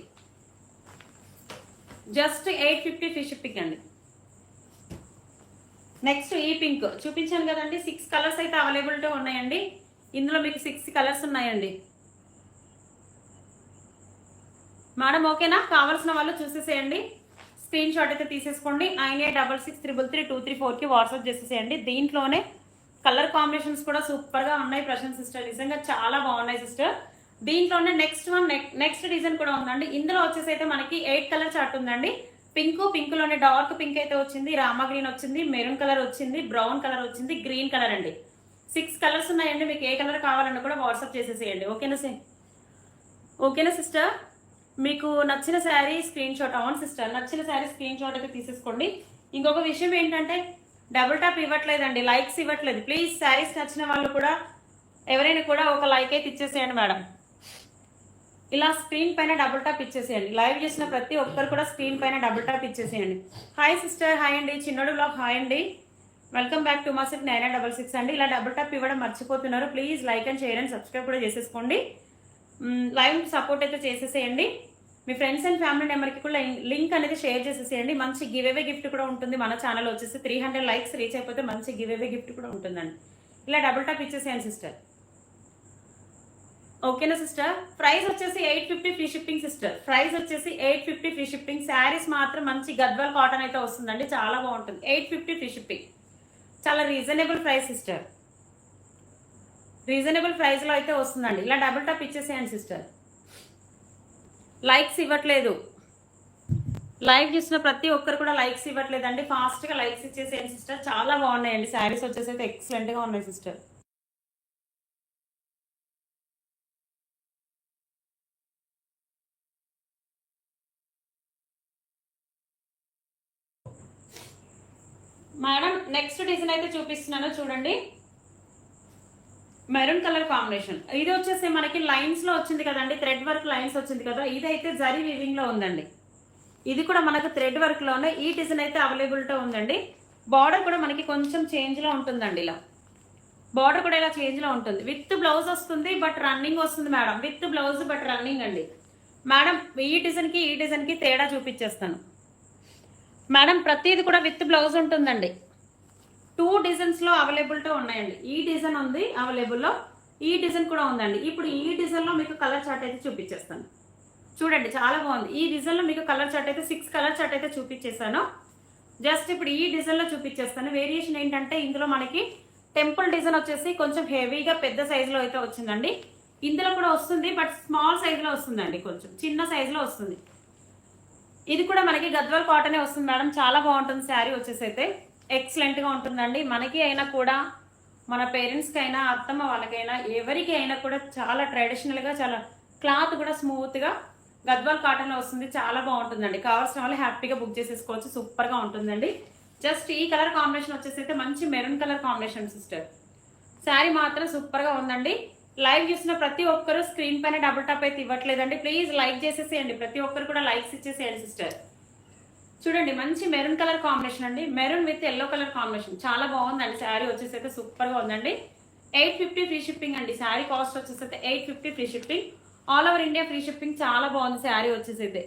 జస్ట్ 850 ఫ్రీ షిప్పింగ్ అండి. నెక్స్ట్ ఈ పింక్ చూపించాను కదండి. 6 కలర్స్ అయితే అవైలబిలిటీ ఉన్నాయండి. ఇందులో మీకు 6 కలర్స్ ఉన్నాయండి మేడం. ఓకేనా? కావాల్సిన వాళ్ళు చూసేసేయండి, స్క్రీన్ షాట్ అయితే తీసేసుకోండి. 9866333234కి వాట్సాప్ చేసేసేయండి. దీంట్లోనే కలర్ కాంబినేషన్స్ కూడా సూపర్గా ఉన్నాయి. ప్రశాంత్ సిస్టర్ నిజంగా చాలా బాగున్నాయి సిస్టర్. దీంట్లోనే నెక్స్ట్ డిజైన్ కూడా ఉందండి. ఇందులో వచ్చేసి అయితే మనకి 8 కలర్ చార్ట్ ఉందండి. పింక్ లోనే డార్క్ పింక్ అయితే వచ్చింది, రామా గ్రీన్ వచ్చింది, మెరూన్ కలర్ వచ్చింది, బ్రౌన్ కలర్ వచ్చింది, గ్రీన్ కలర్ అండి. 6 కలర్స్ ఉన్నాయండి. మీకు ఏ కలర్ కావాలన్నా కూడా వాట్సాప్ చేసేసేయండి. ఓకేనా సిస్టర్? మీకు నచ్చిన శారీ స్క్రీన్ షాట్, అవును సిస్టర్, నచ్చిన శారీ స్క్రీన్ షాట్ అయితే తీసేసుకోండి. ఇంకొక విషయం ఏంటంటే డబుల్ టాప్ ఇవ్వట్లేదండి, లైక్స్ ఇవ్వట్లేదు. ప్లీజ్ శారీస్ నచ్చిన వాళ్ళు కూడా ఎవరైనా కూడా ఒక లైక్ అయితే ఇచ్చేసేయండి మేడం. ఇలా స్క్రీన్ పైన డబుల్ టాప్ ఇచ్చేసేయండి. లైవ్ చేసిన ప్రతి ఒక్కరు కూడా స్క్రీన్ పైన డబుల్ టాప్ ఇచ్చేసేయండి. హాయ్ సిస్టర్, హాయ్ అండి. చిన్నోడు బ్లాగ్ హాయ్ అండి. వెల్కమ్ బ్యాక్ టు మాసిక్ 9966 అండి. ఇలా డబుల్ టాప్ ఇవ్వడం మర్చిపోతున్నారు. Please like and share and subscribe కూడా చేసేసుకోండి. లైవ్ సపోర్ట్ అయితే చేసేసేయండి. మీ ఫ్రెండ్స్ అండ్ ఫ్యామిలీ నెంబర్కి కూడా లింక్ అనేది షేర్ చేసేసేయండి. మంచి గివ్ అవే గిఫ్ట్ కూడా ఉంటుంది. మన ఛానల్ వచ్చేసి 300 లైక్స్ రీచ్ అయిపోతే మంచి గివ్ అవే గిఫ్ట్ కూడా ఉంటుందండి. ఇలా డబుల్ టాప్ ఇచ్చేసేయండి సిస్టర్. ఓకేనా సిస్టర్? ప్రైస్ వచ్చేసి 850 ఫ్రీ షిప్పింగ్ సిస్టర్. ప్రైస్ వచ్చేసి 850 ఫ్రీ షిప్పింగ్. శారీస్ మాత్రం మంచి గద్వాల్ కాటన్ అయితే వస్తుందండి, చాలా బాగుంటుంది. 850 ఫ్రీ షిప్పింగ్, చాలా reasonable price sister. Reasonable price లో అయితే వస్తుందండి. ఇలా డబుల్ టాప్ ఇచ్చేసేయండి సిస్టర్. లైక్స్ ఇవ్వట్లేదు, లైక్ చూసిన ప్రతి ఒక్కరు కూడా లైక్స్ ఇవ్వట్లేదండి. ఫాస్ట్ గా లైక్స్ ఇచ్చేసేయండి సిస్టర్. చాలా బాగున్నాయండి శారీస్ వచ్చేసి అయితే ఎక్సలెంట్ గా ఉన్నాయి సిస్టర్. మేడం నెక్స్ట్ డిజైన్ అయితే చూపిస్తున్నాను చూడండి. Maroon colour combination. ఇది వచ్చేసి మనకి లైన్స్ లో వచ్చింది కదండి, థ్రెడ్ వర్క్ లైన్స్ వచ్చింది కదా. ఇదైతే జరీ వీవింగ్ లో ఉందండి. ఇది కూడా మనకు థ్రెడ్ వర్క్ లోనే ఈ డిజైన్ అయితే అవైలబిలిటీ ఉందండి. బార్డర్ కూడా మనకి కొంచెం చేంజ్ లో ఉంటుందండి. ఇలా బార్డర్ కూడా ఇలా చేంజ్ లో ఉంటుంది. విత్ బ్లౌజ్ వస్తుంది, బట్ రన్నింగ్ వస్తుంది madam. With blouse but running అండి మేడం. ఈ డిజైన్ కి తేడా చూపించేస్తాను మేడం. ప్రతిది కూడా విత్ బ్లౌజ్ ఉంటుందండి. 2 డిజైన్స్ లో అవైలబిలిటీ ఉన్నాయండి. ఈ డిజైన్ ఉంది అవైలబుల్లో, ఈ డిజైన్ కూడా ఉందండి. ఇప్పుడు ఈ డిజైన్ లో మీకు కలర్ చార్ట్ అయితే చూపించేస్తాను చూడండి, చాలా బాగుంది. ఈ డిజైన్ లో మీకు కలర్ చార్ట్ అయితే 6 కలర్ చార్ట్ అయితే చూపించేస్తాను. జస్ట్ ఇప్పుడు ఈ డిజైన్ లో చూపించేస్తాను. వేరియేషన్ ఏంటంటే ఇందులో మనకి టెంపుల్ డిజైన్ వచ్చేసి కొంచెం హెవీగా పెద్ద సైజ్ లో అయితే వచ్చిందండి. ఇందులో కూడా వస్తుంది, బట్ స్మాల్ సైజ్ లో వస్తుందండి, కొంచెం చిన్న సైజ్ లో వస్తుంది. ఇది కూడా మనకి గద్వాల్ కాటనే వస్తుంది మేడం. చాలా బాగుంటుంది శారీ వచ్చేసి అయితే ఎక్సలెంట్ గా ఉంటుందండి. మనకి అయినా కూడా, మన పేరెంట్స్కి అయినా, అత్తమ్మ వాళ్ళకైనా, ఎవరికి అయినా కూడా చాలా ట్రెడిషనల్ గా, చాలా క్లాత్ కూడా స్మూత్ గా గద్వాల్ కాటన్ లో వస్తుంది. చాలా బాగుంటుందండి. కావాల్సిన వాళ్ళు హ్యాపీగా బుక్ చేసేసుకోవచ్చు. సూపర్ గా ఉంటుందండి. జస్ట్ ఈ కలర్ కాంబినేషన్ వచ్చేసి అయితే మంచి maroon colour combination sister. Sari మాత్రం సూపర్ గా ఉందండి. లైవ్ చూసిన ప్రతి ఒక్కరు స్క్రీన్ పైన డబుల్ టాప్ అయితే ఇవ్వట్లేదండి. ప్లీజ్ లైక్ చేసేసేయండి. ప్రతి ఒక్కరు కూడా లైక్స్ ఇచ్చేసేయండి సిస్టర్. చూడండి, మంచి మెరూన్ కలర్ కాంబినేషన్ అండి. Maroon with yellow colour combination చాలా బాగుందండి. శారీ వచ్చేసి అయితే సూపర్ గా ఉందండి. 850 ఫ్రీ షిప్పింగ్ అండి. శారీ కాస్ట్ వచ్చేసి అయితే 850 free shipping. All over India free shipping. చాలా బాగుంది శారీ వచ్చేసి అయితే.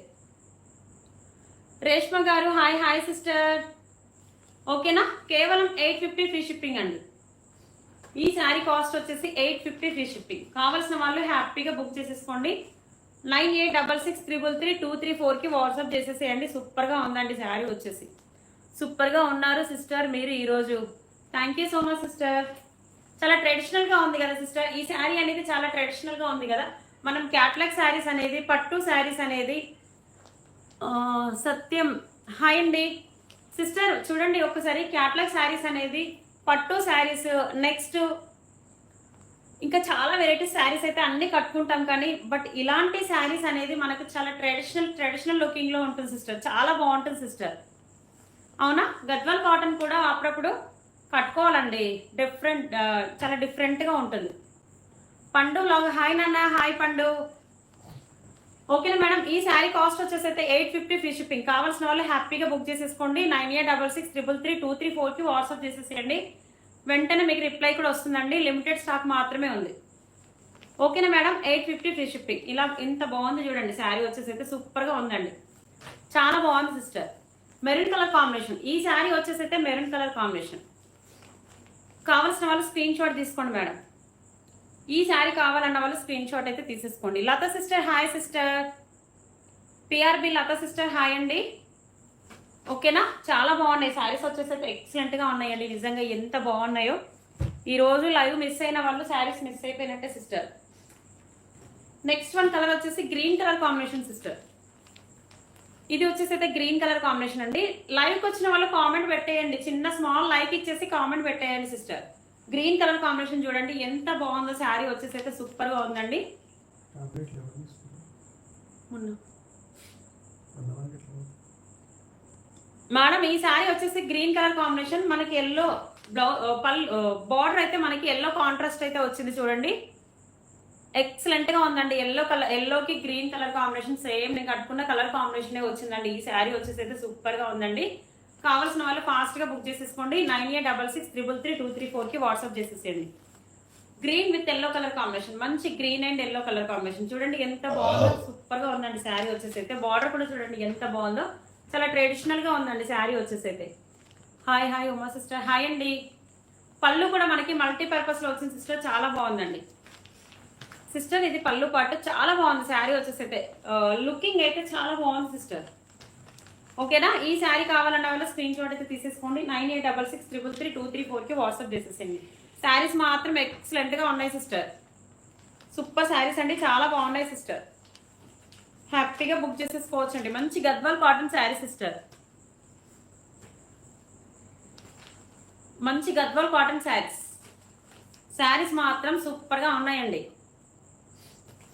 రేష్మ గారు హాయ్. Hi sister. ఓకేనా? కేవలం 850 ఫ్రీ షిప్పింగ్ అండి. ఈ శారీ కాస్ట్ వచ్చేసి 850 ఫ్రీ షిప్పింగ్. కావాల్సిన వాళ్ళు హ్యాపీగా బుక్ చేసేసుకోండి. 9866333234 కి వాట్సాప్ చేసేసేయండి. సూపర్ గా ఉందండి శారీ వచ్చేసి. సూపర్ గా ఉన్నారు సిస్టర్ మీరు ఈరోజు. Thank you so much sister. చాలా ట్రెడిషనల్ గా ఉంది కదా సిస్టర్. ఈ శారీ అనేది చాలా ట్రెడిషనల్ గా ఉంది కదా. మనం క్యాట్లాగ్ శారీస్ అనేది, పట్టు శారీస్ అనేది, సత్యం హాయ్ అండి సిస్టర్. చూడండి ఒకసారి, క్యాట్లాగ్ శారీస్ అనేది, పట్టు శారీస్, నెక్స్ట్ ఇంకా చాలా వెరైటీ శారీస్ అయితే అన్ని కట్టుకుంటాం కానీ, బట్ ఇలాంటి శారీస్ అనేది మనకు చాలా ట్రెడిషనల్ లుకింగ్ లో ఉంటుంది సిస్టర్. చాలా బాగుంటుంది సిస్టర్. అవునా? గద్వాల్ కాటన్ కూడా అప్పుడప్పుడు కట్టుకోవాలండి. చాలా డిఫరెంట్ గా ఉంటుంది. పండు లాగా హాయ్ నాన్న. హాయ్ పండు. ఓకేనా మేడం? ఈ శారీ కాస్ట్ వచ్చేసి అయితే 850 ఫ్రీ షిప్పింగ్. కావాల్సిన వాళ్ళు హ్యాపీగా బుక్ చేసేసుకోండి. 9866333234 కి వాట్సాప్ చేసేసేయండి. వెంటనే మీకు రిప్లై కూడా వస్తుందండి. లిమిటెడ్ స్టాక్ మాత్రమే ఉంది. ఓకేనా మేడం? 850 free shipping. ఇలా ఇంత బాగుంది చూడండి శారీ వచ్చేసి అయితే సూపర్ గా ఉందండి. చాలా బాగుంది సిస్టర్. Maroon colour combination. ఈ శారీ వచ్చేసి అయితే మెరూన్ కలర్ కాంబినేషన్. కావాల్సిన వాళ్ళు స్క్రీన్ షాట్ తీసుకోండి మేడం. ఈ శారీ కావాలన్న వాళ్ళు స్క్రీన్ షాట్ అయితే తీసేసుకోండి. Lata sister hi sister. PRB Lata sister hi అండి. ఓకేనా? చాలా బాగున్నాయి శారీస్ వచ్చేసి ఎక్సలెంట్ గా ఉన్నాయండి. నిజంగా ఎంత బాగున్నాయో. ఈ రోజు లైవ్ మిస్ అయిన వాళ్ళు శారీస్ మిస్ అయిపోయినట్టే సిస్టర్. నెక్స్ట్ వన్ కలర్ వచ్చేసి గ్రీన్ కలర్ కాంబినేషన్ సిస్టర్. ఇది వచ్చేసి అయితే గ్రీన్ కలర్ కాంబినేషన్ అండి. లైవ్కి వచ్చిన వాళ్ళు కామెంట్ పెట్టేయండి, చిన్న స్మాల్ లైక్ ఇచ్చేసి కామెంట్ పెట్టేయండి సిస్టర్. గ్రీన్ కలర్ కాంబినేషన్ చూడండి ఎంత బాగుందో. శారీ వచ్చేసి అయితే సూపర్ గా ఉందండి. మేడం ఈ శారీ వచ్చేసి గ్రీన్ కలర్ కాంబినేషన్, మనకి ఎల్లో బార్డర్ అయితే మనకి ఎల్లో కాంట్రాస్ట్ అయితే వచ్చింది చూడండి. ఎక్సలెంట్ గా ఉందండి. ఎల్లో కలర్, ఎల్లోకి గ్రీన్ కలర్ కాంబినేషన్ సేమ్ నేను కట్టుకున్న కలర్ కాంబినేషన్ వచ్చిందండి. ఈ శారీ వచ్చేసి అయితే సూపర్ గా ఉందండి. కావాల్సిన వాళ్ళు ఫాస్ట్ గా బుక్ చేసేసుకోండి. 9866333234 కి వాట్సాప్ చేసేసేయండి. Green with yellow colour combination, మంచి green and yellow colour combination చూడండి ఎంత బాగుందో. సూపర్ గా ఉందండి శారీ వచ్చేసి అయితే. బార్డర్ కూడా చూడండి ఎంత బాగుందో, చాలా ట్రెడిషనల్ గా ఉందండి శారీ వచ్చేసి అయితే. Hi hi Uma sister, hi అండి. పళ్ళు కూడా మనకి మల్టీపర్పస్ లో వచ్చిన సిస్టర్, చాలా బాగుందండి సిస్టర్. ఇది పళ్ళు పాటు చాలా బాగుంది శారీ వచ్చేసి అయితే. లుకింగ్ అయితే చాలా బాగుంది సిస్టర్. ఓకేనా, ఈ శారీ కావాలన్న వాళ్ళు స్క్రీన్ షాట్ అయితే తీసేసుకోండి. 9866333234 కి వాట్సాప్ చేసేసేయండి. శారీస్ మాత్రం ఎక్సలెంట్ గా ఉన్నాయి సిస్టర్. సూపర్ శారీస్ అండి, చాలా బాగున్నాయి సిస్టర్. హ్యాపీగా బుక్ చేసేసుకోవచ్చు అండి. మంచి గద్వాల్ కాటన్ శారీ సిస్టర్, మంచి గద్వాల్ కాటన్ శారీస్. శారీస్ మాత్రం సూపర్ గా ఉన్నాయండి.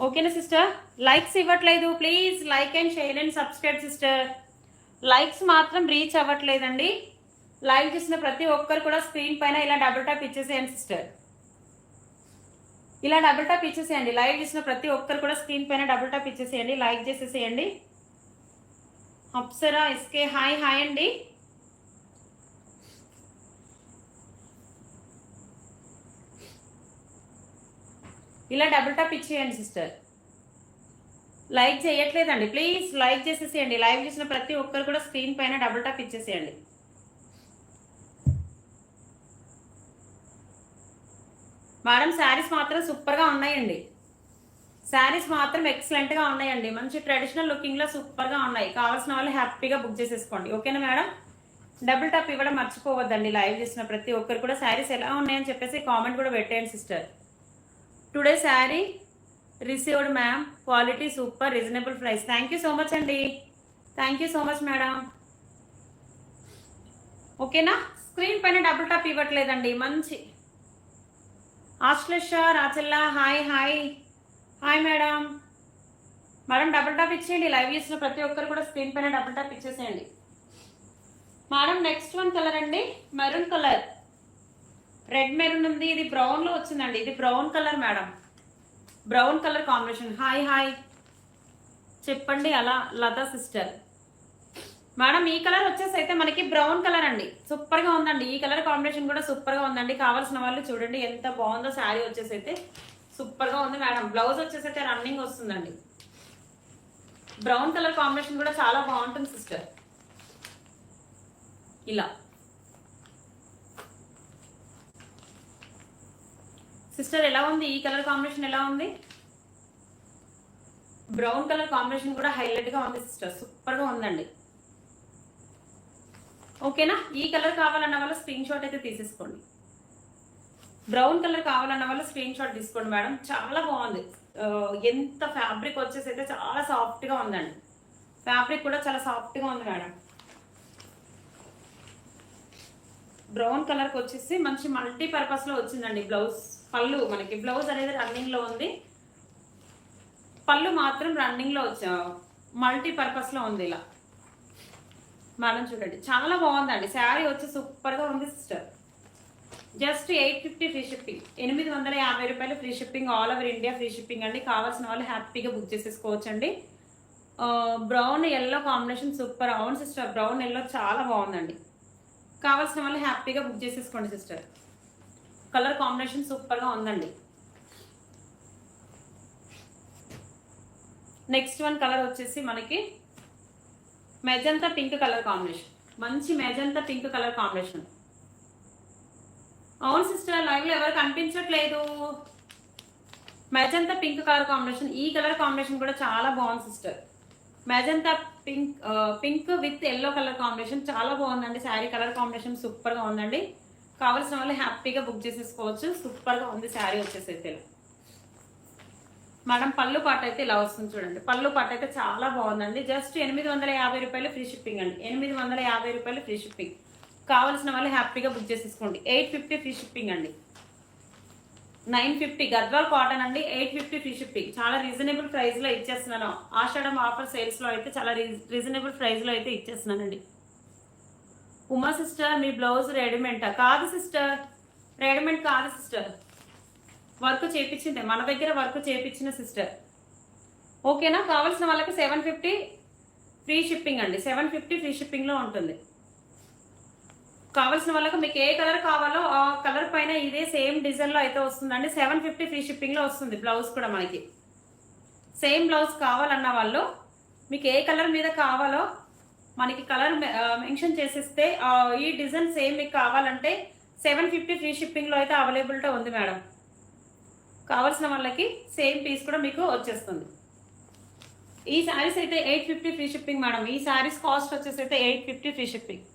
ఓకేనా సిస్టర్, లైక్స్ ఇవ్వట్లేదు, please like and share and subscribe sister. Likes మాత్రం రీచ్ అవ్వట్లేదండి. లైవ్ చేసిన ప్రతి ఒక్కరు కూడా స్క్రీన్ పైన ఇలా డబుల్ టాప్ ఇచ్చేసేయండి సిస్టర్. ఇలా డబుల్ టాప్ ఇచ్చేసేయండి. లైవ్ చేసిన ప్రతి ఒక్కరు కూడా స్క్రీన్ పైన డబుల్ టాప్ ఇచ్చేసేయండి, లైక్ చేసేసేయండి. అప్సరా ఎస్కే హాయ్ హాయ్ అండి. ఇలా డబుల్ టాప్ ఇచ్చేయండి సిస్టర్. లైక్ చేయట్లేదండి, ప్లీజ్ లైక్ చేసేసేయండి. లైవ్ చేసిన ప్రతి ఒక్కరు కూడా స్క్రీన్ పైన డబుల్ టాప్ ఇచ్చేసేయండి. మేడం శారీస్ మాత్రం సూపర్ గా ఉన్నాయండి. శారీస్ మాత్రం ఎక్సలెంట్ గా ఉన్నాయండి. మంచి ట్రెడిషనల్ లుకింగ్ లో సూపర్ గా ఉన్నాయి. కావాల్సిన వాళ్ళు హ్యాపీగా బుక్ చేసేసుకోండి. ఓకేనా మేడం, డబుల్ టాప్ ఇవ్వడం మర్చిపోవద్దండి. లైవ్ చేసిన ప్రతి ఒక్కరు కూడా శారీస్ ఎలా ఉన్నాయని చెప్పేసి కామెంట్ కూడా పెట్టేయండి sister. Today sari received ma'am, quality super, reasonable price. Thank you so much అండి, thank you so much madam. ఓకేనా, స్క్రీన్ పైన డబుల్ టాప్ ఇవ్వట్లేదండి. మంచి Ashlesha Rachalla hi hi hi madam. Madam double tap ఇచ్చేయండి. లైవ్ చేసిన ప్రతి ఒక్కరు కూడా స్క్రీన్ పైన డబుల్ టాప్ ఇచ్చేసేయండి. మేడం నెక్స్ట్ వన్ కలర్ అండి, మెరూన్ కలర్, రెడ్ మెరూన్ ఉంది. ఇది బ్రౌన్ లో వచ్చిందండి. ఇది brown colour madam, brown colour combination. Hi hi చెప్పండి అలా లతా సిస్టర్. మేడం ఈ కలర్ వచ్చేసి అయితే మనకి బ్రౌన్ కలర్ అండి, సూపర్ గా ఉందండి. ఈ కలర్ కాంబినేషన్ కూడా సూపర్ గా ఉందండి. కావాల్సిన వాళ్ళు చూడండి ఎంత బాగుందో. శారీ వచ్చేసి అయితే సూపర్ గా ఉంది మేడం. బ్లౌజ్ వచ్చేసి అయితే రన్నింగ్ వస్తుందండి. బ్రౌన్ కలర్ కాంబినేషన్ కూడా చాలా బాగుంటుంది సిస్టర్. ఇలా సిస్టర్ ఎలా ఉంది, ఈ కలర్ కాంబినేషన్ ఎలా ఉంది? బ్రౌన్ కలర్ కాంబినేషన్ కూడా హైలైట్ గా ఉంది సిస్టర్, సూపర్ గా ఉందండి. ఓకేనా, ఈ కలర్ కావాలన్న వాళ్ళు స్క్రీన్ షాట్ అయితే తీసేసుకోండి. బ్రౌన్ కలర్ కావాలన్న వాళ్ళు స్క్రీన్ షాట్ తీసుకోండి మేడం. చాలా బాగుంది. ఎంత ఫ్యాబ్రిక్ వచ్చేసి అయితే చాలా సాఫ్ట్ గా ఉందండి. ఫ్యాబ్రిక్ కూడా చాలా సాఫ్ట్ గా ఉంది మేడం. బ్రౌన్ కలర్ కి వచ్చేసి మంచి మల్టీపర్పస్ లో వచ్చిందండి. బ్లౌజ్ పళ్ళు మనకి బ్లౌజ్ అనేది రన్నింగ్ లో ఉంది. పళ్ళు మాత్రం రన్నింగ్ లో వచ్చా మల్టీపర్పస్ లో ఉంది. ఇలా మేడం చూడండి చాలా బాగుందండి. శారీ వచ్చి సూపర్ గా ఉంది సిస్టర్. జస్ట్ 850 ఫ్రీ షిప్పింగ్, 850 రూపాయలు free shipping, all over India free shipping అండి. కావాల్సిన వాళ్ళు హ్యాపీగా బుక్ చేసేసుకోవచ్చండి. Brown yellow combination super. అవును సిస్టర్, బ్రౌన్ ఎల్లో చాలా బాగుందండి. కావాల్సిన వాళ్ళు హ్యాపీగా బుక్ చేసేసుకోండి సిస్టర్. కలర్ కాంబినేషన్ సూపర్ గా ఉందండి. నెక్స్ట్ వన్ కలర్ వచ్చేసి మనకి మెజంతా పింక్ కలర్ కాంబినేషన్, మంచి మెజంతా పింక్ కలర్ కాంబినేషన్. అవును సిస్టర్, లైవ్ లో ఎవరు కనిపించట్లేదు. మెజంతా పింక్ కలర్ కాంబినేషన్, ఈ కలర్ కాంబినేషన్ కూడా చాలా బాగుంది sister. Magenta pink with yellow colour combination చాలా బాగుందండి. శారీ కలర్ కాంబినేషన్ సూపర్ గా ఉందండి. కావాల్సిన వాళ్ళు హ్యాపీగా బుక్ చేసేసుకోవచ్చు. సూపర్ గా ఉంది శారీ వచ్చేసి అయితే. మేడం పళ్ళు పాట అయితే ఇలా వస్తుంది చూడండి. పళ్ళు పాట అయితే చాలా బాగుందండి. జస్ట్ 850 రూపాయలు ఫ్రీ షిప్పింగ్ అండి. 850 రూపాయలు ఫ్రీ షిప్పింగ్. కావాల్సిన వాళ్ళు హ్యాపీగా బుక్ చేసేసుకోండి. 850 ఫ్రీ షిప్పింగ్ అండి. 950 గద్వాల్ కాటన్ అండి. 850 ఫ్రీ షిప్పింగ్. చాలా రీజనబుల్ ప్రైస్ లో ఇచ్చేస్తున్నాను. ఆషాఢం ఆఫర్ సేల్స్ లో అయితే చాలా రీజనబుల్ ప్రైస్ లో అయితే ఇచ్చేస్తున్నానండి. ఉమా సిస్టర్ మీ బ్లౌజ్ రెడీమేడా? కాదు సిస్టర్, రెడీమేడ్ కాదు సిస్టర్, వర్క్ చేయించిందే మన దగ్గర వర్క్ చేయించిన సిస్టర్. ఓకేనా? కావాల్సిన వాళ్ళకి 750 ఫ్రీ షిప్పింగ్ అండి. 750 ఫ్రీ షిప్పింగ్ లో ఉంటుంది. కావాల్సిన వాళ్ళకి మీకు ఏ కలర్ కావాలో ఆ కలర్ పైన ఇదే సేమ్ డిజైన్ లో అయితే వస్తుందండి. 750 ఫ్రీ షిప్పింగ్ లో వస్తుంది. బ్లౌజ్ కూడా మనకి సేమ్ బ్లౌజ్ కావాలన్న వాళ్ళు మీకు ఏ కలర్ మీద కావాలో మనకి కలర్ మెన్షన్ చేసిస్తే ఈ డిజైన్ సేమ్ మీకు కావాలంటే 750 ఫ్రీ షిప్పింగ్ లో అయితే అవైలబిలిటీ ఉంది మేడం. కావాల్సిన వాళ్ళకి సేమ్ పీస్ కూడా మీకు వచ్చేస్తుంది. ఈ శారీస్ అయితే 850 ఫ్రీ షిప్పింగ్ మేడం. ఈ శారీస్ కాస్ట్ వచ్చేసి అయితే 850 free shipping.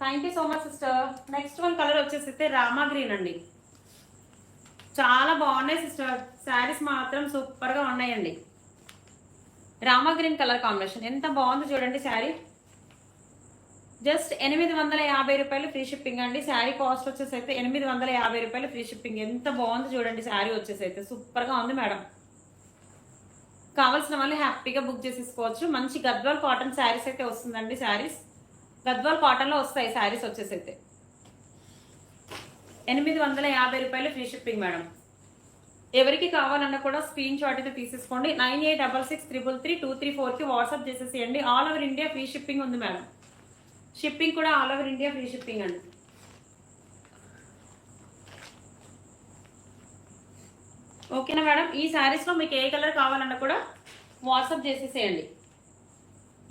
Thank you so much sister. Next one colour వచ్చేసి అయితే రామా గ్రీన్ అండి. చాలా బాగున్నాయి సిస్టర్, శారీస్ మాత్రం సూపర్ గా ఉన్నాయండి. రామా గ్రీన్ కలర్ కాంబినేషన్ ఎంత బాగుంది చూడండి. శారీ జస్ట్ 850 రూపాయలు ఫ్రీ షిప్పింగ్ అండి. శారీ కాస్ట్ వచ్చేసి అయితే 850 రూపాయలు ఫ్రీ షిప్పింగ్. ఎంత బాగుంది చూడండి. శారీ వచ్చేసి అయితే సూపర్ గా ఉంది మేడం. కావాల్సిన వాళ్ళు హ్యాపీగా బుక్ చేసేసుకోవచ్చు. మంచి గద్వాల్ కాటన్ శారీస్ అయితే వస్తుందండి. శారీస్ గద్వాల్ కాటన్ లో వస్తాయి. శారీస్ వచ్చేసి అయితే 850 రూపాయలు ఫ్రీ షిప్పింగ్ మేడం. ఎవరికి కావాలన్నా కూడా స్క్రీన్ షాట్ అయితే తీసేసుకోండి. 9866333234 కి వాట్సాప్ చేసేసేయండి. All over India free shipping ఉంది మేడం. షిప్పింగ్ కూడా all over India free shipping అండి. ఓకేనా మేడం? ఈ శారీస్ లో మీకు ఏ కలర్ కావాలన్నా కూడా వాట్సాప్ చేసేసేయండి.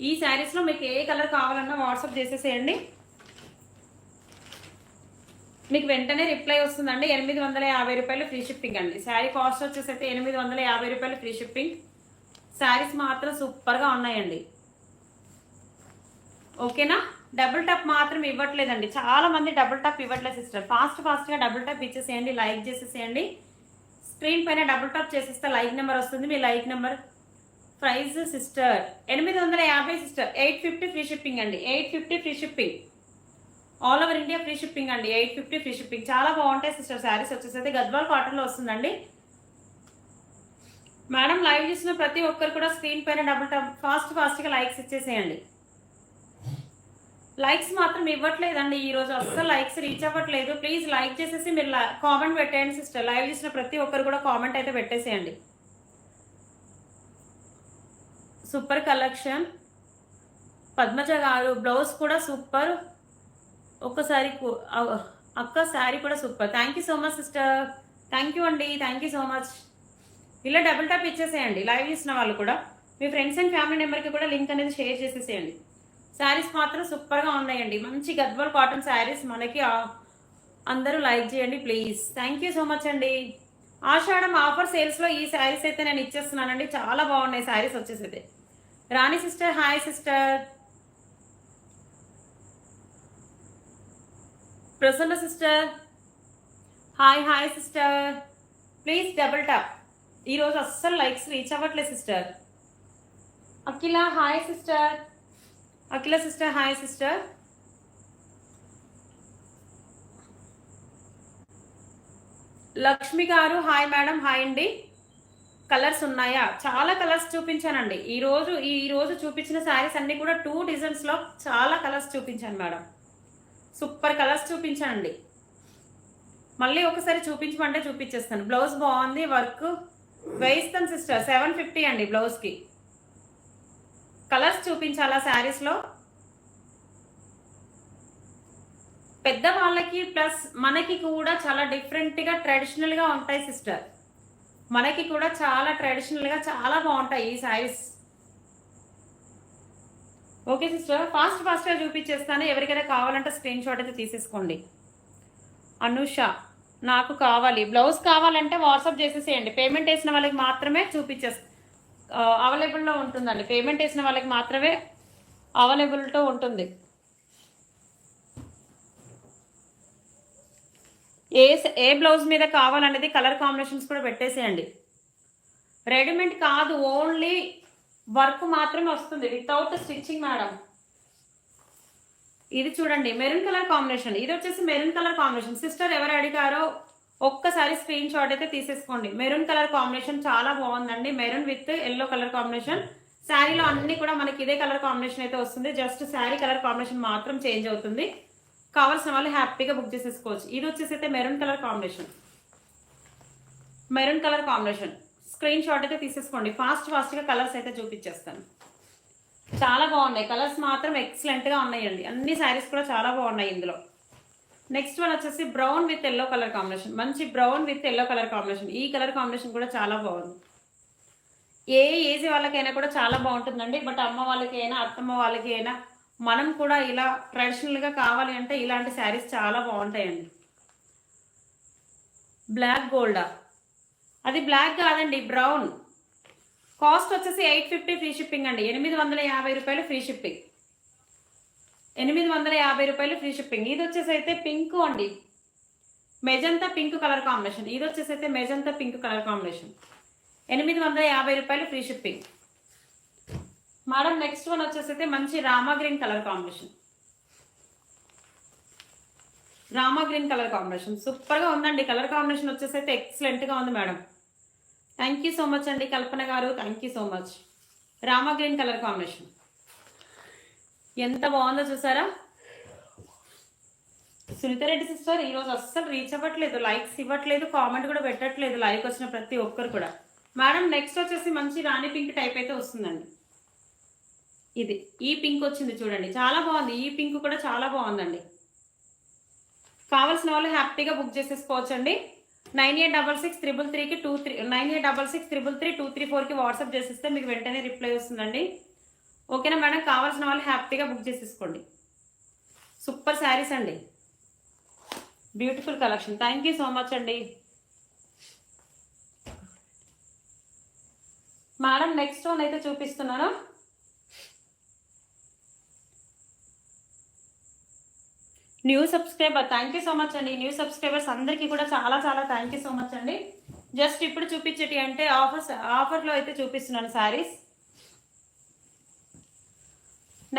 ఈ శారీస్ లో మీకు ఏ కలర్ కావాలన్నా వాట్సాప్ చేసేసేయండి. మీకు వెంటనే రిప్లై వస్తుందండి. 850 రూపాయలు ఫ్రీ షిప్పింగ్ అండి. శారీ కాస్ట్ వచ్చేసి అయితే 850 రూపాయలు ఫ్రీ షిప్పింగ్. శారీస్ మాత్రం సూపర్ గా ఉన్నాయండి. ఓకేనా? డబుల్ టాప్ మాత్రం ఇవ్వట్లేదండి. చాలా మంది డబుల్ టాప్ ఇవ్వట్లేదు సిస్టర్. ఫాస్ట్ గా డబుల్ టాప్ ఇచ్చేసేయండి. లైక్ చేసేసేయండి. స్క్రీన్ పైన డబుల్ టాప్ చేసేస్తే లైక్ నెంబర్ వస్తుంది. మీ like number. Price sister 850 sister. 850 free shipping అండి. 850 free shipping. All over India free shipping అండి. 850 ఫ్రీ షిప్పింగ్. చాలా బాగుంటాయి సిస్టర్. శారీస్ వచ్చేసి గద్వాల్ కాటన్ లో వస్తుందండి. మేడం లైవ్ చూసిన ప్రతి ఒక్కరు కూడా స్క్రీన్ పైన డబుల్ టాప్ ఫాస్ట్ గా లైక్స్ ఇచ్చేసేయండి. లైక్స్ మాత్రం ఇవ్వట్లేదండి. ఈ రోజు అస్సలు లైక్స్ రీచ్ అవ్వట్లేదు. ప్లీజ్ లైక్ చేసేసి మీరు కామెంట్ పెట్టేయండి సిస్టర్. లైవ్ చూసిన ప్రతి ఒక్కరు కూడా కామెంట్ అయితే పెట్టేసేయండి. Super collection. పద్మజ గారు బ్లౌజ్ కూడా సూపర్. ఒక్కసారి అక్క శారీ కూడా super. Thank you so much sister. Thank you అండి. Thank you so much. ఇలా డబుల్ టాప్ ఇచ్చేసేయండి. లైవ్ చేసిన వాళ్ళు కూడా మీ ఫ్రెండ్స్ అండ్ ఫ్యామిలీ మెంబర్కి కూడా లింక్ అనేది షేర్ చేసేసేయండి. శారీస్ మాత్రం సూపర్గా ఉన్నాయండి. మంచి గద్వాల్ కాటన్ శారీస్ మనకి. అందరూ లైక్ చేయండి please. Thank you so much అండి. ఆషాఢం ఆఫర్ సేల్స్లో ఈ శారీస్ అయితే నేను ఇచ్చేస్తున్నానండి. చాలా బాగున్నాయి శారీస్ వచ్చేసి అయితే. Rani sister hi sister. Prasanna sister hi sister. Please double tap. ఈరోజు అస్సలు లైక్స్ రీచ్ అవ్వట్లేదు sister. Akhila hi sister. Akhila sister hi sister. Lakshmi గారు హాయ్ మేడం. హాయ్ అండి. కలర్స్ ఉన్నాయా? చాలా కలర్స్ చూపించానండి. ఈ రోజు చూపించిన శారీస్ అన్ని కూడా 2 డిజైన్స్ లో చాలా కలర్స్ చూపించాను మేడం. Super colours చూపించానండి. మళ్ళీ ఒకసారి చూపించమంటే చూపించేస్తాను. బ్లౌజ్ బాగుంది. Work వేయిస్తాను sister. 750 అండి బ్లౌజ్ కి. కలర్స్ చూపించాలా శారీస్ లో? పెద్ద వాళ్ళకి ప్లస్ మనకి కూడా చాలా డిఫరెంట్ గా ట్రెడిషనల్ గా ఉంటాయి సిస్టర్. మనకి కూడా చాలా ట్రెడిషనల్ గా చాలా బాగుంటాయి ఈ శారీస్. Okay sister. ఫాస్ట్ గా చూపించేస్తాను. ఎవరికైనా కావాలంటే స్క్రీన్ షాట్ అయితే తీసేసుకోండి. అనుష నాకు కావాలి. బ్లౌజ్ కావాలంటే వాట్సాప్ చేసేసేయండి. పేమెంట్ వేసిన వాళ్ళకి మాత్రమే అవైలబుల్లో ఉంటుందండి. పేమెంట్ వేసిన వాళ్ళకి మాత్రమే అవైలబుల్తో ఉంటుంది. ఏ బ్లౌజ్ మీద కావాలనేది కలర్ కాంబినేషన్స్ కూడా పెట్టేసేయండి. రెడీమేడ్ కాదు, ఓన్లీ వర్క్ మాత్రమే వస్తుంది వితౌట్ స్టిచ్చింగ్ మేడం. ఇది చూడండి మెరూన్ కలర్ కాంబినేషన్, ఇది వచ్చేసి మెరూన్ కలర్ కాంబినేషన్. సిస్టర్ ఎవరు అడిగారో ఒక్కసారి స్క్రీన్ షాట్ అయితే తీసేసుకోండి. మెరూన్ కలర్ కాంబినేషన్ చాలా బాగుందండి, maroon with yellow colour combination. శారీలో అన్ని కూడా మనకి ఇదే కలర్ కాంబినేషన్ అయితే వస్తుంది, జస్ట్ శారీ కలర్ కాంబినేషన్ మాత్రం చేంజ్ అవుతుంది. కావాల్సిన వాళ్ళు హ్యాపీగా బుక్ చేసేసుకోవచ్చు. ఇది వచ్చేసి అయితే maroon colour combination, maroon colour combination. Screen shot అయితే తీసేసుకోండి. ఫాస్ట్గా కలర్స్ అయితే చూపించేస్తాను. చాలా బాగున్నాయి కలర్స్ మాత్రం, ఎక్సలెంట్గా ఉన్నాయండి. అన్ని శారీస్ కూడా చాలా బాగున్నాయి ఇందులో. నెక్స్ట్ వన్ వచ్చేసి brown with yellow colour combination, మంచి brown with yellow colour combination. ఈ కలర్ కాంబినేషన్ కూడా చాలా బాగుంది. ఏ ఏజ్ వాళ్ళకైనా కూడా చాలా బాగుంటుందండి. బట్ అమ్మ వాళ్ళకి అయినా అత్తమ్మ వాళ్ళకి అయినా మనం కూడా ఇలా ట్రెడిషనల్గా కావాలి అంటే ఇలాంటి శారీస్ చాలా బాగుంటాయండి. బ్లాక్ గోల్డా, అది బ్లాక్ కాదండి బ్రౌన్. కాస్ట్ వచ్చేసి 850 ఫ్రీ షిప్పింగ్ అండి. 850 రూపాయలు ఫ్రీ షిప్పింగ్, 850 రూపాయలు ఫ్రీ షిప్పింగ్. ఇది వచ్చేసి అయితే పింక్ అండి, మెజంతా పింక్ కలర్ కాంబినేషన్. ఇది వచ్చేసి అయితే మెజంతా పింక్ కలర్ కాంబినేషన్, 850 రూపాయలు free shipping madam. Next one వచ్చేసి అయితే మంచి Rama green colour combination, Rama green colour combination సూపర్గా ఉందండి. కలర్ కాంబినేషన్ వచ్చేసి అయితే ఎక్సలెంట్గా ఉంది madam. Thank you so much అండి కల్పన గారు, thank you so much. Rama green colour combination ఎంత బాగుందో చూసారా. సునీతారెడ్డి సిస్టర్ ఈరోజు అస్సలు రీచ్ అవ్వట్లేదు, లైక్స్ ఇవ్వట్లేదు, కామెంట్ కూడా పెట్టట్లేదు లైక్ వచ్చిన ప్రతి ఒక్కరు కూడా. మేడం నెక్స్ట్ వచ్చేసి మంచి రాణి పింక్ టైప్ అయితే వస్తుందండి. ఇది ఈ పింక్ వచ్చింది చూడండి, చాలా బాగుంది. ఈ పింక్ కూడా చాలా బాగుందండి. కావాల్సిన వాళ్ళు హ్యాపీగా బుక్ చేసేసుకోవచ్చండి. 986633కి 9866333234కి వాట్సాప్ చేసేస్తే మీకు వెంటనే రిప్లై వస్తుందండి. ఓకేనా మేడం, కావాల్సిన వాళ్ళు హ్యాపీగా బుక్ చేసేసుకోండి. సూపర్ శారీస్ అండి, beautiful collection. Thank you so much అండి మేడం. నెక్స్ట్ వన్ అయితే చూపిస్తున్నాను. New subscriber thank you so much అండి. న్యూ సబ్స్క్రైబర్స్ అందరికీ కూడా చాలా చాలా థ్యాంక్ యూ సో మచ్ అండి. జస్ట్ ఇప్పుడు చూపించేటి అంటే ఆఫర్లో అయితే చూపిస్తున్నాను శారీస్.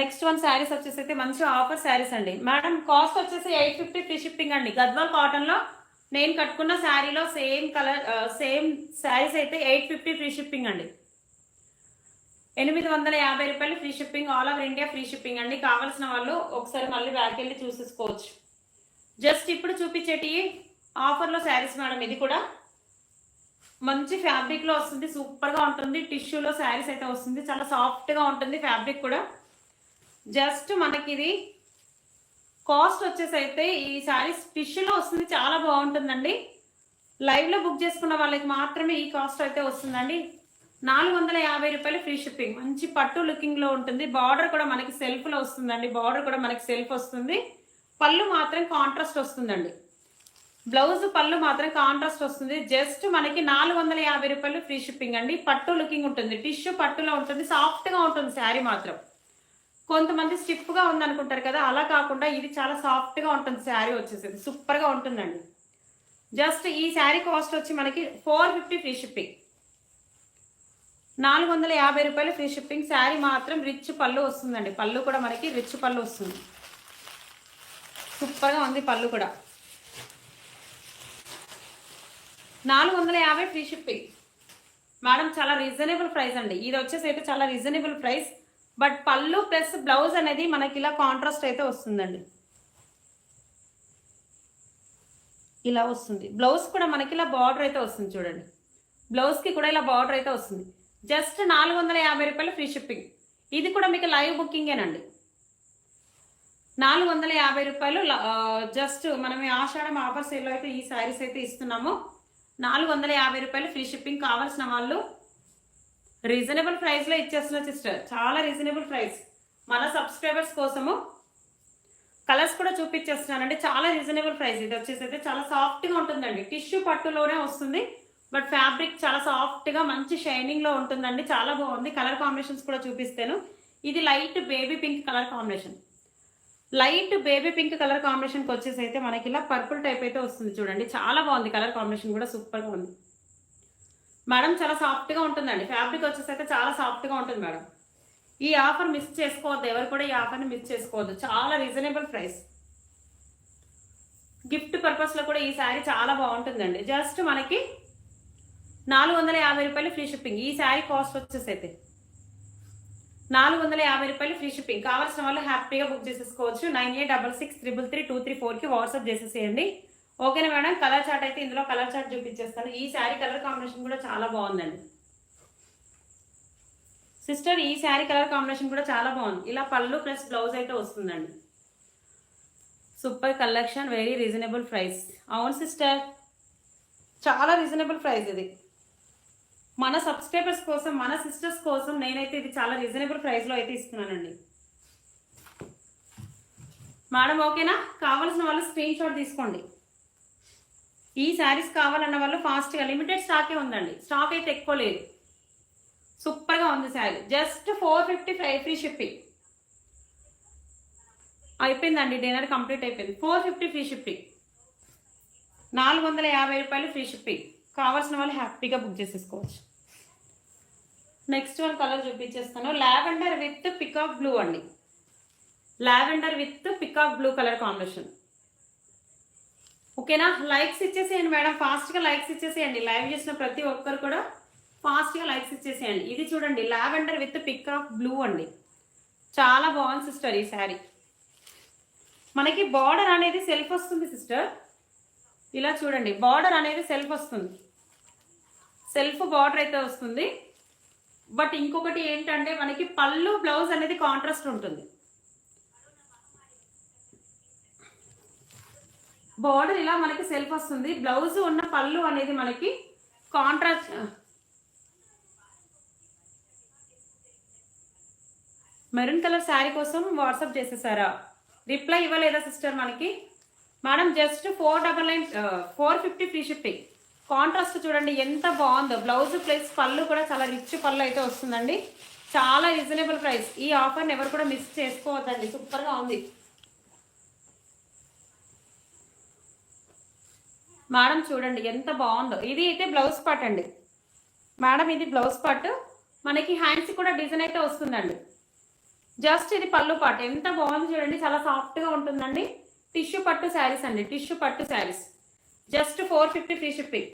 నెక్స్ట్ వన్ శారీస్ వచ్చేసి అయితే మంచి ఆఫర్ శారీస్ అండి మేడం. కాస్ట్ వచ్చేసి 850 ఫ్రీ షిప్పింగ్ అండి. గద్వాల్ కాటన్లో నేను కట్టుకున్న శారీలో సేమ్ కలర్ సేమ్ శారీస్ అయితే 850 ఫ్రీ షిప్పింగ్ అండి. 850 రూపాయలు free shipping, all over India free shipping అండి. కావాల్సిన వాళ్ళు ఒకసారి మళ్ళీ బ్యాక్ వెళ్ళి చూసేసుకోవచ్చు. జస్ట్ ఇప్పుడు చూపించేటి ఆఫర్లో శారీస్ మేడం. ఇది కూడా మంచి ఫ్యాబ్రిక్లో వస్తుంది, సూపర్గా ఉంటుంది. టిష్యూలో శారీస్ అయితే వస్తుంది, చాలా సాఫ్ట్గా ఉంటుంది ఫ్యాబ్రిక్ కూడా. జస్ట్ మనకి ఇది కాస్ట్ వచ్చేసి అయితే ఈ శారీస్ టిష్యూలో వస్తుంది, చాలా బాగుంటుందండి. లైవ్లో బుక్ చేసుకున్న వాళ్ళకి మాత్రమే ఈ కాస్ట్ అయితే వస్తుందండి. 450 రూపాయలు ఫ్రీ షిప్పింగ్, మంచి పట్టు లుకింగ్ లో ఉంటుంది. బార్డర్ కూడా మనకి సెల్ఫ్ లో వస్తుందండి, బార్డర్ కూడా మనకి సెల్ఫ్ వస్తుంది. పళ్ళు మాత్రం కాంట్రాస్ట్ వస్తుందండి, బ్లౌజ్ పళ్ళు మాత్రం కాంట్రాస్ట్ వస్తుంది. జస్ట్ మనకి 450 రూపాయలు ఫ్రీ షిప్పింగ్ అండి. పట్టు లుకింగ్ ఉంటుంది, టిష్యూ పట్టులో ఉంటుంది, సాఫ్ట్ గా ఉంటుంది శారీ మాత్రం. కొంతమంది స్టిఫ్ గా ఉంది అనుకుంటారు కదా, అలా కాకుండా ఇది చాలా సాఫ్ట్ గా ఉంటుంది శారీ వచ్చేసి, సూపర్ గా ఉంటుందండి. జస్ట్ ఈ శారీ కాస్ట్ వచ్చి మనకి 450 ఫ్రీ షిప్పింగ్, 450 రూపాయలు ఫ్రీ షిప్పింగ్. శారీ మాత్రం రిచ్ పళ్ళు వస్తుందండి, పళ్ళు కూడా మనకి రిచ్ పళ్ళు వస్తుంది, సూపర్గా ఉంది పళ్ళు కూడా. 450 ఫ్రీ షిప్పింగ్ మేడం, చాలా రీజనబుల్ ప్రైస్ అండి. ఇది వచ్చేసి అయితే చాలా రీజనబుల్ ప్రైస్. బట్ పళ్ళు ప్లస్ బ్లౌజ్ అనేది మనకి ఇలా కాంట్రాస్ట్ అయితే వస్తుందండి, ఇలా వస్తుంది. బ్లౌజ్ కూడా మనకి ఇలా బార్డర్ అయితే వస్తుంది చూడండి, బ్లౌజ్కి కూడా ఇలా బార్డర్ అయితే వస్తుంది. జస్ట్ 450 రూపాయలు ఫ్రీ షిప్పింగ్. ఇది కూడా మీకు లైవ్ బుకింగేనండి. 450 రూపాయలు జస్ట్ మనం ఆషాఢం ఆఫర్ సేల్లో అయితే ఈ శారీస్ అయితే ఇస్తున్నాము. 450 రూపాయలు ఫ్రీ షిప్పింగ్. కావాల్సిన వాళ్ళు రీజనబుల్ ప్రైస్లో ఇచ్చేస్తున్నా సిస్టర్, చాలా రీజనబుల్ ప్రైస్ మన సబ్స్క్రైబర్స్ కోసము. కలర్స్ కూడా చూపించేస్తున్నానండి, చాలా రీజనబుల్ ప్రైస్. ఇది వచ్చేసి అయితే చాలా సాఫ్ట్గా ఉంటుందండి, టిష్యూ పట్టులోనే వస్తుంది. బట్ ఫ్యాబ్రిక్ చాలా సాఫ్ట్గా మంచి షైనింగ్లో ఉంటుందండి, చాలా బాగుంది. కలర్ కాంబినేషన్స్ కూడా చూపిస్తాను. ఇది light baby pink colour combination, light baby pink colour కాంబినేషన్కి వచ్చేసి అయితే మనకి ఇలా పర్పుల్ టైప్ అయితే వస్తుంది చూడండి, చాలా బాగుంది. కలర్ కాంబినేషన్ కూడా సూపర్గా ఉంది. మేడం చాలా సాఫ్ట్గా ఉంటుందండి. ఫ్యాబ్రిక్ వచ్చేసి అయితే చాలా సాఫ్ట్గా ఉంటుంది మేడం. ఈ ఆఫర్ మిస్ చేసుకోవద్దు, ఎవరు కూడా ఈ ఆఫర్ని మిస్ చేసుకోవద్దు. చాలా రీజనబుల్ ప్రైస్. గిఫ్ట్ పర్పస్లో కూడా ఈ శారీ చాలా బాగుంటుందండి. జస్ట్ మనకి 450 రూపాయలు ఫ్రీ షిప్పింగ్. ఈ శారీ కాస్ట్ వచ్చేసి అయితే 450 రూపాయలు ఫ్రీ షిప్పింగ్. కావాల్సిన వాళ్ళు హ్యాపీగా బుక్ చేసేసుకోవచ్చు. 9866333234కి వాట్సాప్ చేసేసేయండి. ఓకేనా మేడం? కలర్ చార్ట్ అయితే ఇందులో కలర్ చార్ట్ చూపించేస్తాను. ఈ శారీ కలర్ కాంబినేషన్ కూడా చాలా బాగుందండి సిస్టర్. ఈ శారీ కలర్ కాంబినేషన్ కూడా చాలా బాగుంది. ఇలా పళ్ళు ప్లస్ బ్లౌజ్ అయితే వస్తుందండి. Super collection, very reasonable price. అవును సిస్టర్, చాలా రీజనబుల్ ప్రైస్ ఇది. మన సబ్స్క్రైబర్స్ కోసం, మన సిస్టర్స్ కోసం నేనైతే ఇది చాలా రీజనబుల్ ప్రైస్లో అయితే ఇస్తున్నానండి మేడం. ఓకేనా? కావాల్సిన వాళ్ళు స్క్రీన్ షాట్ తీసుకోండి. ఈ శారీస్ కావాలన్న వాళ్ళు ఫాస్ట్గా, లిమిటెడ్ స్టాకే ఉందండి, స్టాక్ అయితే ఎక్కువ లేదు. సూపర్గా ఉంది శారీ. Just 455 free shipping. అయిపోయిందండి, డిన్నర్ కంప్లీట్ అయిపోయింది. 450 ఫ్రీ షిప్పింగ్, 450 రూపాయలు ఫ్రీ షిప్పింగ్. కావాల్సిన వాళ్ళు హ్యాపీగా బుక్ చేసేసుకోవచ్చు. నెక్స్ట్ వన్ కలర్ చూపించేస్తాను. లావెండర్ విత్ పికాక్ బ్లూ అండి. Lavender with peacock blue colour combination. ఓకేనా? లైక్స్ ఇచ్చేసేయండి మేడం, ఫాస్ట్గా లైక్స్ ఇచ్చేసేయండి. లైవ్ చేసిన ప్రతి ఒక్కరు కూడా ఫాస్ట్గా లైక్స్ ఇచ్చేసేయండి. ఇది చూడండి, లావెండర్ విత్ పికాక్ బ్లూ అండి. చాలా బాగుంది సిస్టర్ ఈ శారీ. మనకి బార్డర్ అనేది సెల్ఫ్ వస్తుంది సిస్టర్. ఇలా చూడండి, బార్డర్ అనేది సెల్ఫ్ వస్తుంది, సెల్ఫ్ బార్డర్ అయితే వస్తుంది. బట్ ఇంకొకటి ఏంటంటే మనకి పళ్ళు బ్లౌజ్ అనేది కాంట్రాస్ట్ ఉంటుంది. బార్డర్ ఇలా మనకి సెల్ఫ్ వస్తుంది, బ్లౌజ్ ఉన్న పళ్ళు అనేది మనకి కాంట్రాస్ట్. మెరూన్ కలర్ శారీ కోసం వాట్సాప్ చేసేసారా? రిప్లై ఇవ్వలేదా సిస్టర్ మనకి? Madam just 450 free shipping. Contrast చూడండి ఎంత బాగుందో. బ్లౌజ్ ప్లస్ పళ్ళు కూడా చాలా రిచ్ పళ్ళు అయితే వస్తుందండి. చాలా రీజనబుల్ ప్రైస్. ఈ ఆఫర్ని ఎవరు కూడా మిస్ చేసుకోవద్దండి, సూపర్గా ఉంది మేడం. చూడండి ఎంత బాగుందో. ఇది అయితే బ్లౌజ్ పార్ట్ అండి మేడం, ఇది బ్లౌజ్ పార్ట్. మనకి హ్యాండ్స్ కూడా డిజైన్ అయితే వస్తుందండి. జస్ట్ ఇది పళ్ళు పార్ట్. ఎంత బాగుంది చూడండి, చాలా సాఫ్ట్గా ఉంటుందండి. టిష్యూ పట్టు శారీస్ అండి, టిష్యూ పట్టు saris. Just 450 free shipping,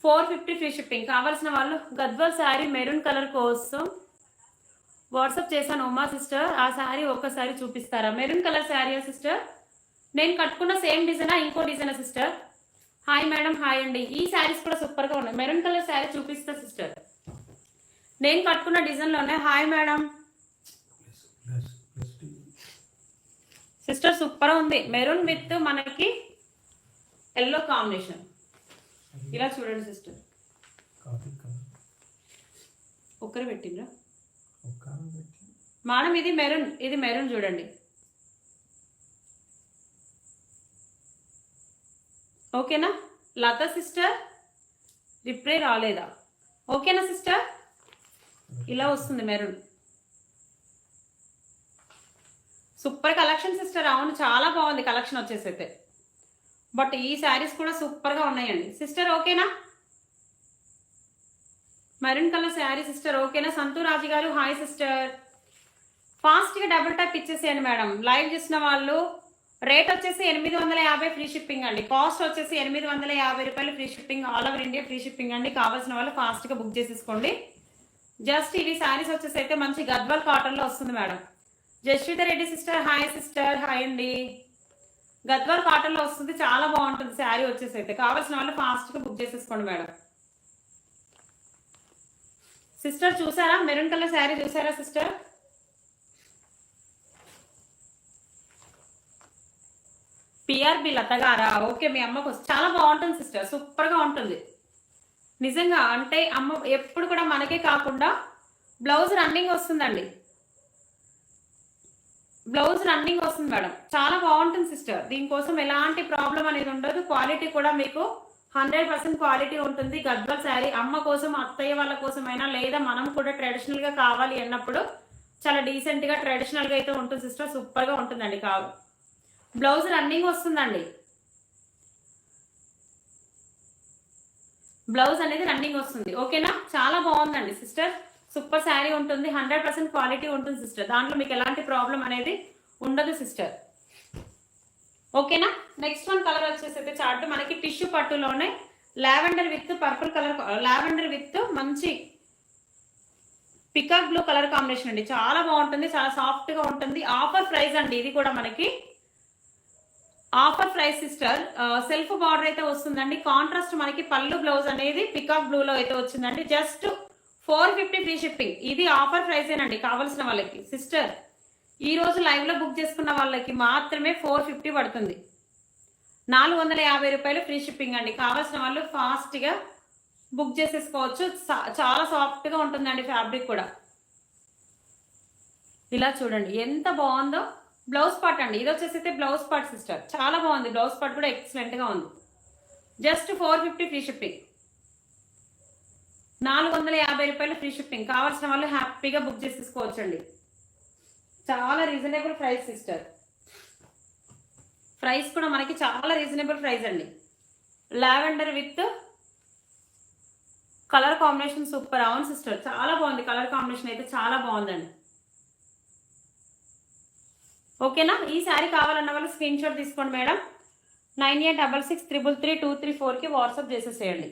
450 free shipping. కావాల్సిన వాళ్ళు గద్వాల్ శారీ మెరూన్ కలర్ కోసం వాట్సాప్ చేశాను ఉమా సిస్టర్. ఆ శారీ ఒక్కసారి చూపిస్తారా? మెరూన్ కలర్ శారీయా సిస్టర్? నేను కట్టుకున్న సేమ్ డిజైనా ఇంకో డిజైనా సిస్టర్? హాయ్ మేడం, హాయ్ అండి. ఈ శారీస్ కూడా సూపర్గా ఉన్నాయి. మెరూన్ కలర్ శారీ చూపిస్తా సిస్టర్, నేను కట్టుకున్న డిజైన్లోనే. హాయ్ మేడం సిస్టర్, సూపర్ ఉంది. మెరూన్ విత్ మనకి ఎల్లో కాంబినేషన్. ఇలా చూడండి సిస్టర్, ఒక్కరు పెట్టిండ్రా మేడం? ఇది మెరూన్, ఇది మెరూన్ చూడండి. ఓకేనా? లత సిస్టర్ రిప్లై రాలేదా? ఓకేనా సిస్టర్? ఇలా వస్తుంది మెరూన్. Super collection sister. అవును, చాలా బాగుంది కలెక్షన్ వచ్చేసి అయితే. బట్ ఈ శారీస్ కూడా సూపర్గా ఉన్నాయండి సిస్టర్. ఓకేనా? Maroon colour sari sister. ఓకేనా? సంతూరాజు గారు హాయ్ సిస్టర్. ఫాస్ట్గా డబుల్ ట్యాప్ ఇచ్చేసేయండి మేడం. లైవ్ చేసిన వాళ్ళు. రేట్ వచ్చేసి 850 ఫ్రీ షిప్పింగ్ అండి. కాస్ట్ వచ్చేసి 850 రూపాయలు free shipping, all over India free shipping అండి. కావాల్సిన వాళ్ళు ఫాస్ట్గా బుక్ చేసేసుకోండి. జస్ట్ ఇవి శారీస్ వచ్చేసి అయితే మంచి గద్వాల్ కాటన్లో వస్తుంది madam. Jasvitha Reddy sister hi sister. Hi అండి. గద్వాల్ కాటన్లో వస్తుంది, చాలా బాగుంటుంది శారీ వచ్చేసి అయితే. కావాల్సిన వాళ్ళు ఫాస్ట్గా బుక్ చేసేసుకోండి మేడం. సిస్టర్ చూసారా మెరూన్ కలర్ శారీ? చూసారా సిస్టర్? పిఆర్బి లత గారా? ఓకే, మీ అమ్మకు చాలా బాగుంటుంది సిస్టర్, సూపర్గా ఉంటుంది నిజంగా. అంటే అమ్మ ఎప్పుడు కూడా మనకే కాకుండా బ్లౌజ్ రన్నింగ్ వస్తుందండి, బ్లౌజ్ రన్నింగ్ వస్తుంది మేడం. చాలా బాగుంటుంది సిస్టర్. దీనికోసం ఎలాంటి ప్రాబ్లం అనేది ఉండదు. క్వాలిటీ కూడా మీకు 100% క్వాలిటీ ఉంటుంది. గద్వాల్ శారీ అమ్మ కోసం, అత్తయ్య వాళ్ళ కోసమైనా, లేదా మనం కూడా ట్రెడిషనల్గా కావాలి అన్నప్పుడు చాలా డీసెంట్గా ట్రెడిషనల్గా అయితే ఉంటుంది సిస్టర్. సూపర్గా ఉంటుందండి. బ్లౌజ్ రన్నింగ్ వస్తుందండి. బ్లౌజ్ అనేది రన్నింగ్ వస్తుంది. ఓకేనా, చాలా బాగుందండి సిస్టర్. సూపర్ శారీ ఉంటుంది, 100% క్వాలిటీ ఉంటుంది సిస్టర్. దాంట్లో మీకు ఎలాంటి ప్రాబ్లం అనేది ఉండదు సిస్టర్. ఓకేనా. నెక్స్ట్ వన్ కలర్ వచ్చేసి చార్ట్ మనకి టిష్యూ పట్టులోనే lavender with purple colour, lavender with మంచి పికాక్ బ్లూ కలర్ కాంబినేషన్ అండి. చాలా బాగుంటుంది, చాలా సాఫ్ట్ గా ఉంటుంది. ఆఫర్ ప్రైస్ అండి ఇది కూడా మనకి offer price sister. Self border అయితే వస్తుందండి. కాంట్రాస్ట్ మనకి పళ్ళు బ్లౌజ్ అనేది పికాక్ బ్లూ లో అయితే వచ్చిందండి. Just 450 free shipping. ఇది ఆఫర్ ప్రైస్ ఏనండి కావాల్సిన వాళ్ళకి సిస్టర్. ఈ రోజు లైవ్ లో బుక్ చేసుకున్న వాళ్ళకి మాత్రమే 450 పడుతుంది. 450 రూపాయలు ఫ్రీ షిప్పింగ్ అండి. కావాల్సిన వాళ్ళు ఫాస్ట్ గా బుక్ చేసేసుకోవచ్చు. చాలా సాఫ్ట్ గా ఉంటుందండి ఫ్యాబ్రిక్ కూడా. ఇలా చూడండి ఎంత బాగుందో. బ్లౌజ్ పార్ట్ అండి ఇది వచ్చేసి బ్లౌజ్ పార్ట్ సిస్టర్. చాలా బాగుంది, బ్లౌజ్ పార్ట్ కూడా ఎక్సలెంట్ గా ఉంది. Just 450 free shipping. 450 రూపాయలు ఫ్రీ షిప్పింగ్. కావాల్సిన వాళ్ళు హ్యాపీగా బుక్ చేసేసుకోవచ్చండి. చాలా రీజనబుల్ ప్రైస్ సిస్టర్. ప్రైస్ కూడా మనకి చాలా రీజనబుల్ ప్రైస్ అండి. Lavender with colour combination super. అవును సిస్టర్, చాలా బాగుంది. కలర్ కాంబినేషన్ అయితే చాలా బాగుందండి. ఓకేనా. ఈ శారీ కావాలన్న వాళ్ళు స్క్రీన్ షాట్ తీసుకోండి మేడం. 9866333234కి వాట్సాప్ చేసేసేయండి.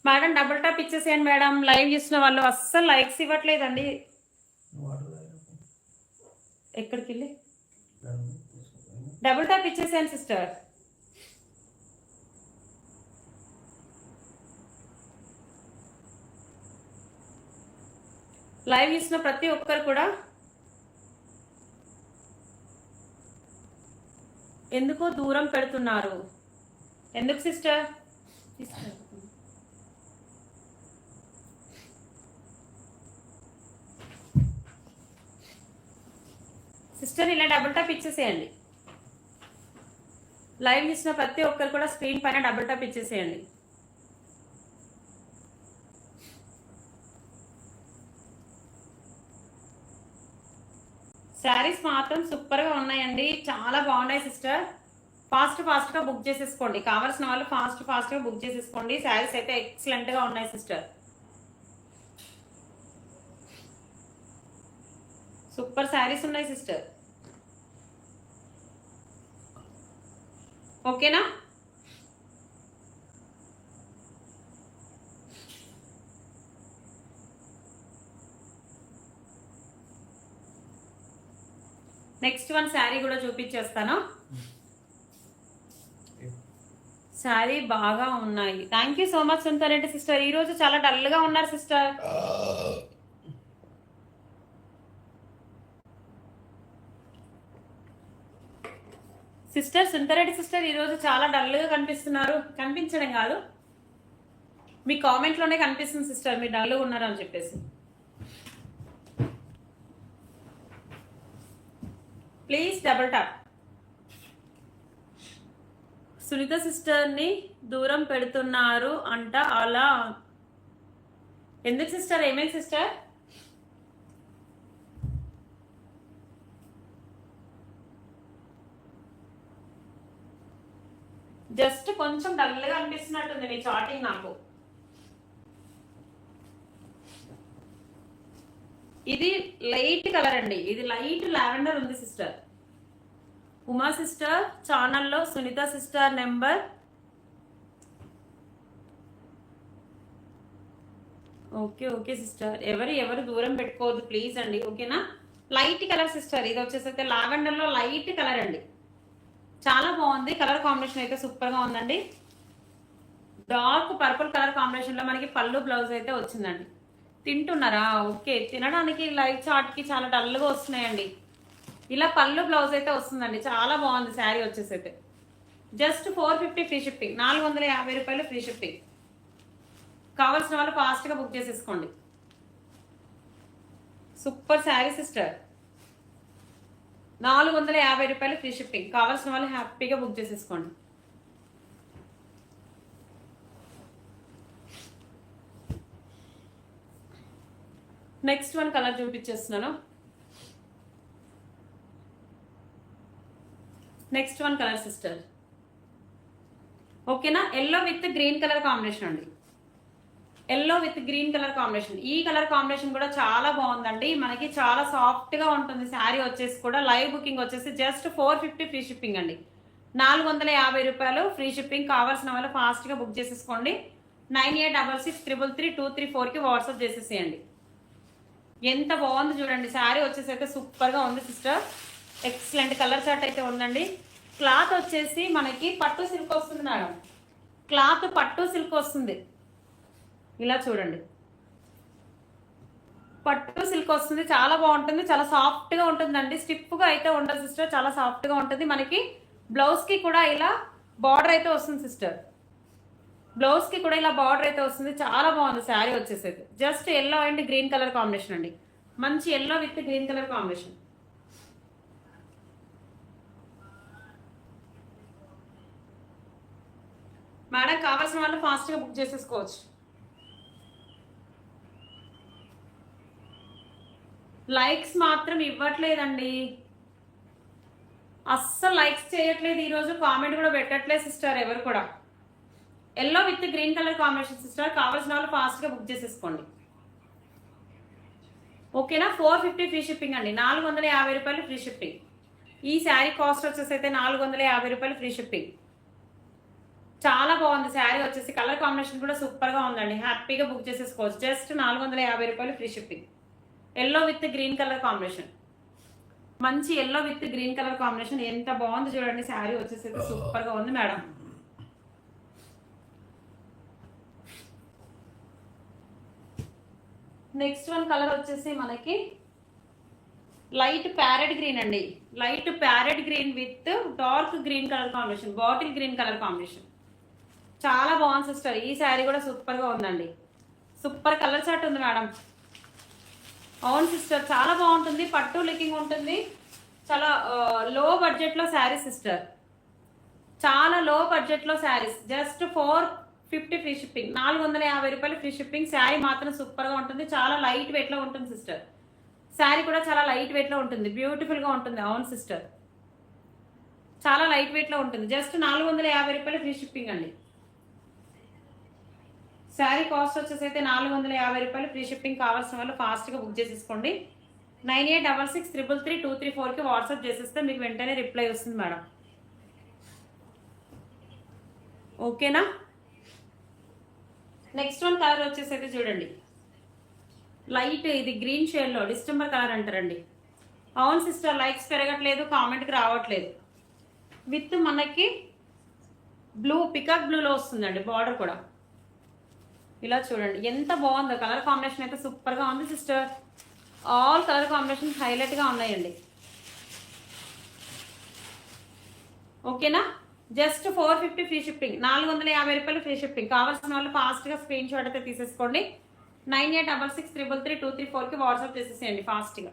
మేడం డబుల్ టాప్ ఇచ్చేసేయండి మేడం. లైవ్ చేసిన వాళ్ళు అస్సలు లైక్స్ ఇవ్వట్లేదండి. ఎక్కడికి వెళ్ళి డబుల్ టాప్ ఇచ్చేసేయండి సిస్టర్. లైవ్ చేసిన ప్రతి ఒక్కరు కూడా ఎందుకో దూరం పెడుతున్నారు. ఎందుకు సిస్టర్? సిస్టర్ ఇలా డబుల్ టాప్ ఇచ్చేసేయండి. లైవ్ చేసిన ప్రతి ఒక్కరు కూడా స్క్రీన్ పైన డబుల్ టాప్ ఇచ్చేసేయండి. శారీస్ మాత్రం సూపర్ గా ఉన్నాయండి, చాలా బాగున్నాయి సిస్టర్. ఫాస్ట్ గా బుక్ చేసేసుకోండి. కావాల్సిన వాళ్ళు ఫాస్ట్ గా బుక్ చేసేసుకోండి. శారీస్ అయితే ఎక్సలెంట్ గా ఉన్నాయి సిస్టర్. సూపర్ శారీస్ ఉన్నాయి సిస్టర్. ఓకేనా. నెక్స్ట్ వన్ శారీ కూడా చూపించేస్తాను. శారీ బాగా ఉన్నాయి. Thank you so much Suntareddy sister. ఈ రోజు చాలా డల్ గా ఉన్నారు సిస్టర్. సిస్టర్ సుంతారెడ్డి సిస్టర్ ఈ రోజు చాలా డల్ గా కనిపిస్తున్నారు. కనిపించడం కాదు, మీ కామెంట్ లోనే కనిపిస్తుంది సిస్టర్ మీరు డల్ గా ఉన్నారు అని చెప్పేసి. Please double tap. Sunitha sister ని దూరం పెడుతున్నారు అంట. అలా ఎందుకు సిస్టర్? ఏమేమి సిస్టర్? జస్ట్ కొంచెం డల్ గా అనిపిస్తున్నట్టుంది మీ చాటింగ్ నాకు. ఇది లైట్ కలర్ అండి, ఇది లైట్ లావెండర్ ఉంది సిస్టర్. ఉమా సిస్టర్ ఛానల్లో Sunitha sister number okay sister. ఎవరు దూరం పెట్టుకోవద్దు ప్లీజ్ అండి. ఓకేనా. Light colour sister. ఇది వచ్చేసరికి లావెండర్ లో లైట్ కలర్ అండి, చాలా బాగుంది. కలర్ కాంబినేషన్ అయితే సూపర్ గా ఉందండి. డార్క్ పర్పుల్ కలర్ కాంబినేషన్ లో మనకి పళ్ళు బ్లౌజ్ అయితే వచ్చిందండి. తింటున్నారా? ఓకే. తినడానికి లైవ్ చాట్ కి చాలా డల్ గా వస్తున్నాయండి. ఇలా పళ్ళు బ్లౌజ్ అయితే వస్తుందండి, చాలా బాగుంది శారీ వచ్చేసి అయితే. Just 450 free shipping. 450 రూపాయలు ఫ్రీ షిప్పింగ్. కావాల్సిన వాళ్ళు ఫాస్ట్ గా బుక్ చేసేసుకోండి. Super sari sister. 450 రూపాయలు ఫ్రీ షిప్పింగ్. కావాల్సిన వాళ్ళు హ్యాపీగా బుక్ చేసేసుకోండి. నెక్స్ట్ వన్ కలర్ చూపించేస్తున్నాను. Next one colour sister. ఓకేనా. Yellow with green colour combination అండి, yellow with green colour combination. ఈ కలర్ కాంబినేషన్ కూడా చాలా బాగుందండి, మనకి చాలా సాఫ్ట్ గా ఉంటుంది శారీ వచ్చేసి కూడా. లైవ్ బుకింగ్ వచ్చేసి జస్ట్ 450 ఫ్రీ షిప్పింగ్ అండి, 450 రూపాయలు ఫ్రీ షిప్పింగ్. కావాల్సిన వాళ్ళు ఫాస్ట్ గా బుక్ చేసేసుకోండి. 9866333234కి వాట్సాప్ చేసేసేయండి. ఎంత బాగుంది చూడండి శారీ వచ్చేసి అయితే సూపర్ గా ఉంది సిస్టర్. ఎక్సలెంట్ కలర్ చార్ట్ అయితే ఉందండి. క్లాత్ వచ్చేసి మనకి పట్టు సిల్క్ వస్తుంది మేడం, క్లాత్ పట్టు సిల్క్ వస్తుంది. ఇలా చూడండి, పట్టు సిల్క్ వస్తుంది, చాలా బాగుంటుంది, చాలా సాఫ్ట్ గా ఉంటుందండి. స్టిఫ్ గా అయితే ఉండదు సిస్టర్, చాలా సాఫ్ట్ గా ఉంటుంది. మనకి బ్లౌజ్ కి కూడా ఇలా బార్డర్ అయితే వస్తుంది సిస్టర్, బ్లౌజ్ కి కూడా ఇలా బార్డర్ అయితే వస్తుంది. చాలా బాగుంది శారీ వచ్చేసి. Just yellow and green colour combination అండి, మంచి yellow with green colour combination. Madam కావాల్సిన వాళ్ళు ఫాస్ట్ గా బుక్ చేసేసుకోవచ్చు. లైక్స్ మాత్రం ఇవ్వట్లేదండి, అస్సలు లైక్స్ చేయట్లేదు ఈరోజు, కామెంట్ కూడా పెట్టట్లేదు సిస్టర్ ఎవరు కూడా. Yellow with green colour combination sister, కావాల్సిన వాళ్ళు ఫాస్ట్ గా బుక్ చేసేసుకోండి. ఓకేనా. 450 ఫ్రీ షిప్పింగ్ అండి, 450 రూపాయలు ఫ్రీ షిప్పింగ్. ఈ శారీ కాస్ట్ వచ్చేసి అయితే 450 రూపాయలు ఫ్రీ షిప్పింగ్. చాలా బాగుంది శారీ వచ్చేసి, కలర్ కాంబినేషన్ కూడా సూపర్ గా ఉందండి, హ్యాపీగా బుక్ చేసేసుకోవచ్చు. జస్ట్ 450 రూపాయలు free shipping. Yellow with green colour combination, మంచి yellow with green colour combination. ఎంత బాగుంది చూడండి శారీ వచ్చేసి, సూపర్ గా ఉంది మేడం. నెక్స్ట్ వన్ కలర్ వచ్చేసి మనకి లైట్ ప్యారెట్ గ్రీన్ అండి, light parrot green with dark green colour combination, bottle green colour combination. చాలా బాగుంది సిస్టర్, ఈ శారీ కూడా సూపర్ గా ఉందండి. సూపర్ కలర్ చార్ట్ ఉంది మేడం. అవును సిస్టర్, చాలా బాగుంటుంది, పట్టు లుకింగ్ ఉంటుంది. చాలా లో బడ్జెట్ లో శారీ సిస్టర్, చాలా లో బడ్జెట్ లో శారీస్. జస్ట్ 450 ఫ్రీ షిప్పింగ్, 450 రూపాయలు ఫ్రీ షిప్పింగ్. శారీ మాత్రం సూపర్ గా ఉంటుంది, చాలా లైట్ వెయిట్ లో ఉంటుంది సిస్టర్. శారీ కూడా చాలా లైట్ వెయిట్ లో ఉంటుంది, బ్యూటిఫుల్ గా ఉంటుంది. అవును సిస్టర్, చాలా లైట్ వెయిట్ లో ఉంటుంది. జస్ట్ 450 రూపాయలు ఫ్రీ షిప్పింగ్ అండి. శారీ కాస్ట్ వచ్చేసి అయితే 450 రూపాయలు ఫ్రీ షిప్పింగ్. కావాల్సిన వాళ్ళు ఫాస్ట్ గా బుక్ చేసేసుకోండి. 9866333234కి వాట్సాప్ చేసేస్తే మీకు వెంటనే రిప్లై వస్తుంది మేడం. ఓకేనా. నెక్స్ట్ వన్ కలర్ వచ్చేసి అయితే చూడండి, లైట్ ఇది గ్రీన్ షేడ్ లో డిస్టెంబర్ కలర్ అంటారండి. అవును సిస్టర్, లైక్స్ పెరగట్లేదు, కామెంట్కి రావట్లేదు. విత్ మనకి బ్లూ, పికాక్ బ్లూలో వస్తుందండి బార్డర్ కూడా. ఇలా చూడండి ఎంత బాగుందో, కలర్ కాంబినేషన్ అయితే సూపర్ గా ఉంది sister. All colour combination highlight గా ఉన్నాయండి. ఓకేనా. జస్ట్ 450 ఫ్రీ షిప్పింగ్, 450 రూపాయలు ఫ్రీ షిప్పింగ్. కావాల్సిన వాళ్ళు ఫాస్ట్ గా స్క్రీన్ షాట్ అయితే తీసేసుకోండి. 9866333234కి వాట్సాప్ చేసేసేయండి ఫాస్ట్ గా.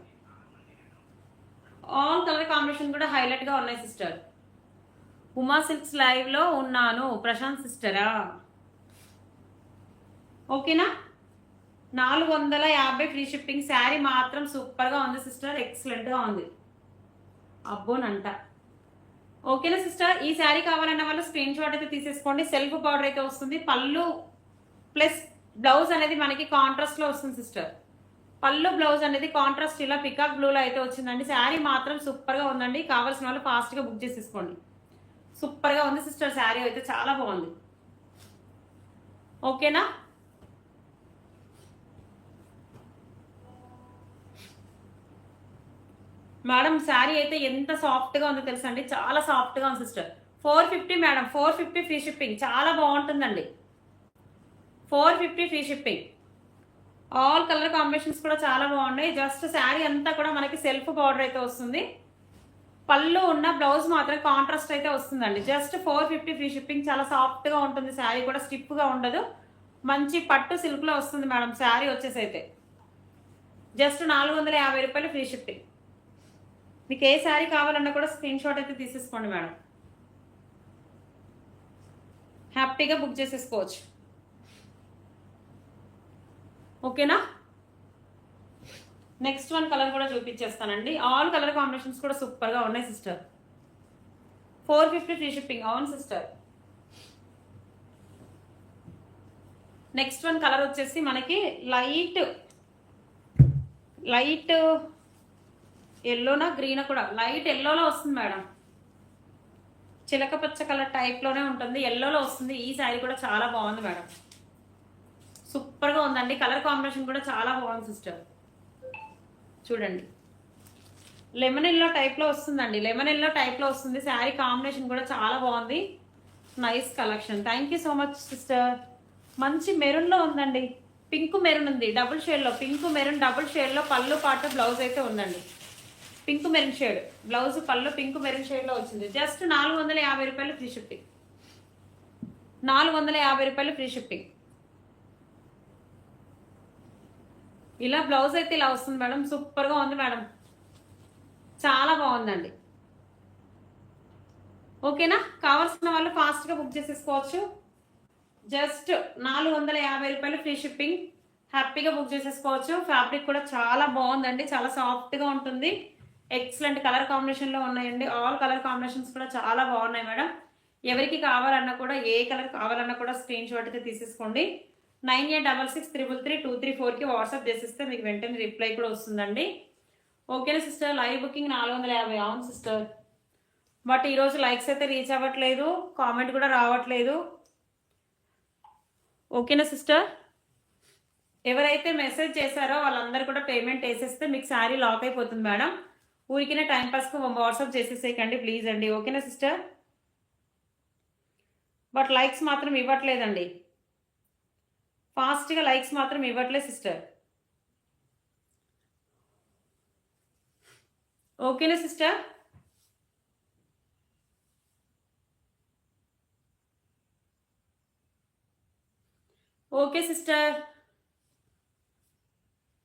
ఆల్ కలర్ కాంబినేషన్ కూడా హైలైట్ గా ఉన్నాయి సిస్టర్. ఉమా సిల్క్స్ లైవ్ లో ఉన్నాను, ప్రశాంత్ సిస్టరా. ఓకేనా. 450 ఫ్రీ షిప్పింగ్. శారీ మాత్రం సూపర్ గా ఉంది సిస్టర్, ఎక్సలెంట్ గా ఉంది. అబ్బోనంట. ఓకేనా సిస్టర్, ఈ శారీ కావాలన్న వాళ్ళు స్క్రీన్ షాట్ అయితే తీసేసుకోండి. సెల్ఫ్ బార్డర్ అయితే వస్తుంది, పళ్ళు ప్లస్ బ్లౌజ్ అనేది మనకి కాంట్రాస్ట్ లో వస్తుంది సిస్టర్. పళ్ళు బ్లౌజ్ అనేది కాంట్రాస్ట్ ఇలా పికాక్ బ్లూ లో అయితే వచ్చిందండి. శారీ మాత్రం సూపర్ గా ఉందండి, కావాల్సిన వాళ్ళు ఫాస్ట్ గా బుక్ చేసేసుకోండి. సూపర్ గా ఉంది సిస్టర్, శారీ అయితే చాలా బాగుంది. ఓకేనా. మేడం శారీ అయితే ఎంత సాఫ్ట్ గా ఉందో తెలుసా అండి, చాలా సాఫ్ట్ గా ఉంది సిస్టర్. 450 madam, 450 free shipping. చాలా బాగుంటుందండి, 450 free shipping. All colour combinations కూడా చాలా బాగున్నాయి. జస్ట్ శారీ అంతా కూడా మనకి సెల్ఫ్ బార్డర్ అయితే వస్తుంది, పళ్ళు ఉన్న బ్లౌజ్ మాత్రం కాంట్రాస్ట్ అయితే వస్తుందండి. Just 450 free shipping. చాలా సాఫ్ట్ గా ఉంటుంది శారీ కూడా, స్టిఫ్ గా ఉండదు, మంచి పట్టు సిల్క్ లో వస్తుంది మేడం శారీ వచ్చేసి అయితే. జస్ట్ 450 రూపాయలు ఫ్రీ షిప్పింగ్. మీకు ఏ శారీ కావాలన్నా కూడా స్క్రీన్ షాట్ అయితే తీసేసుకోండి మేడం, హ్యాపీగా బుక్ చేసేసుకోవచ్చు. ఓకేనా. నెక్స్ట్ వన్ కలర్ కూడా చూపించేస్తానండి. ఆల్ కలర్ కాంబినేషన్స్ కూడా సూపర్ గా ఉన్నాయి సిస్టర్. 450 free shipping. అవును సిస్టర్, నెక్స్ట్ వన్ కలర్ వచ్చేసి మనకి లైట్ లైట్ ఎల్లోనా గ్రీన్ కూడా లైట్ ఎల్లోలో వస్తుంది మేడం. చిలక పచ్చ కలర్ టైప్లోనే ఉంటుంది, ఎల్లోలో వస్తుంది. ఈ శారీ కూడా చాలా బాగుంది మేడం, సూపర్గా ఉందండి. కలర్ కాంబినేషన్ కూడా చాలా బాగుంది సిస్టర్. చూడండి లెమన్ ఎల్లో టైప్లో వస్తుందండి, లెమన్ ఎల్లో టైప్లో వస్తుంది. శారీ కాంబినేషన్ కూడా చాలా బాగుంది, nice collection. Thank you so much sister. మంచి మెరూన్లో ఉందండి, పింక్ మెరూన్ ఉంది డబుల్ షేడ్లో, పింక్ మెరూన్ డబుల్ షేడ్లో పళ్ళు పాటు బ్లౌజ్ అయితే ఉందండి. పింక్ మెరూన్ షేడ్ బ్లౌజ్, పళ్ళు పింక్ మెరూన్ షేడ్లో వచ్చింది. జస్ట్ 450 రూపాయలు ఫ్రీ షిప్పింగ్, 450 రూపాయలు ఫ్రీ షిప్పింగ్. ఇలా బ్లౌజ్ అయితే ఇలా వస్తుంది మేడం, సూపర్గా ఉంది మేడం, చాలా బాగుందండి. ఓకేనా, కావాల్సిన వాళ్ళు ఫాస్ట్గా బుక్ చేసేసుకోవచ్చు. జస్ట్ 450 రూపాయలు ఫ్రీ షిప్పింగ్, హ్యాపీగా బుక్ చేసేసుకోవచ్చు. ఫ్యాబ్రిక్ కూడా చాలా బాగుందండి, చాలా సాఫ్ట్గా ఉంటుంది. ఎక్సలెంట్ కలర్ కాంబినేషన్లో ఉన్నాయండి, ఆల్ కలర్ కాంబినేషన్స్ కూడా చాలా బాగున్నాయి మేడం. ఎవరికి కావాలన్నా కూడా, ఏ కలర్ కావాలన్నా కూడా స్క్రీన్ షాట్ అయితే తీసేసుకోండి. 9866333234కి వాట్సాప్ చేసిస్తే మీకు వెంటనే రిప్లై కూడా వస్తుందండి. ఓకేనా సిస్టర్, లైవ్ బుకింగ్ 450. అవును సిస్టర్, బట్ ఈరోజు లైక్స్ అయితే రీచ్ అవ్వట్లేదు, కామెంట్ కూడా రావట్లేదు. ఓకేనా సిస్టర్, ఎవరైతే మెసేజ్ చేశారో వాళ్ళందరూ కూడా పేమెంట్ వేసేస్తే మీకు శారీ లాక్ అయిపోతుంది మేడం. ఊరికినే టైంపాస్కి వాట్సాప్ చేసేసేయకండి ప్లీజ్ అండి. ఓకేనా సిస్టర్, బట్ లైక్స్ మాత్రం ఇవ్వట్లేదండి, ఫాస్ట్గా లైక్స్ మాత్రం ఇవ్వట్లేదు సిస్టర్. ఓకేనా sister, okay sister.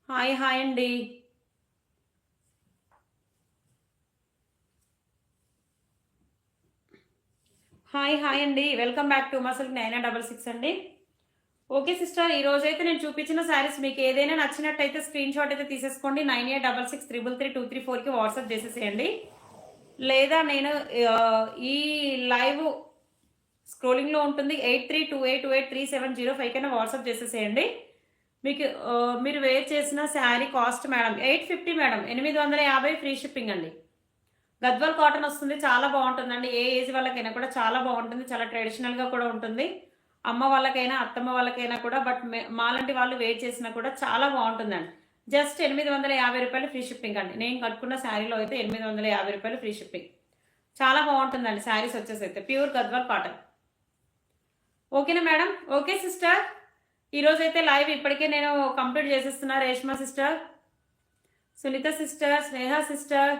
Hi hi అండి. హాయ్ హాయ్ అండి, వెల్కమ్ బ్యాక్ టు మసల్ 966 అండి. ఓకే సిస్టర్, ఈ రోజైతే నేను చూపించిన శారీస్ మీకు ఏదైనా నచ్చినట్టయితే స్క్రీన్ షాట్ అయితే తీసేసుకోండి. 9866333234కి వాట్సాప్ చేసేసేయండి. లేదా నేను ఈ లైవ్ స్క్రోలింగ్లో ఉంటుంది, 8328283705 కైనా వాట్సాప్ చేసేసేయండి. మీకు మీరు వేర్ చేసిన sari cost madam 850 madam, 850 free shipping అండి. గద్వాల్ కాటన్ వస్తుంది, చాలా బాగుంటుందండి. ఏ ఏజ్ వాళ్ళకైనా కూడా చాలా బాగుంటుంది, చాలా ట్రెడిషనల్గా కూడా ఉంటుంది. అమ్మ వాళ్ళకైనా అత్తమ్మ వాళ్ళకైనా కూడా, బట్ మాలాంటి వాళ్ళు వేర్ చేసినా కూడా చాలా బాగుంటుందండి. జస్ట్ 850 రూపాయలు ఫ్రీ షిప్పింగ్ అండి. నేను కట్టుకున్న శారీలో అయితే 850 రూపాయలు ఫ్రీ షిప్పింగ్, చాలా బాగుంటుందండి. శారీస్ వచ్చేసి అయితే ప్యూర్ గద్వాల్ కాటన్. ఓకేనా మేడం, ఓకే సిస్టర్. ఈరోజు అయితే లైవ్ ఇప్పటికే నేను కంప్లీట్ చేసేస్తున్నా. Reshma sister, Sunitha sister, Sneha sister,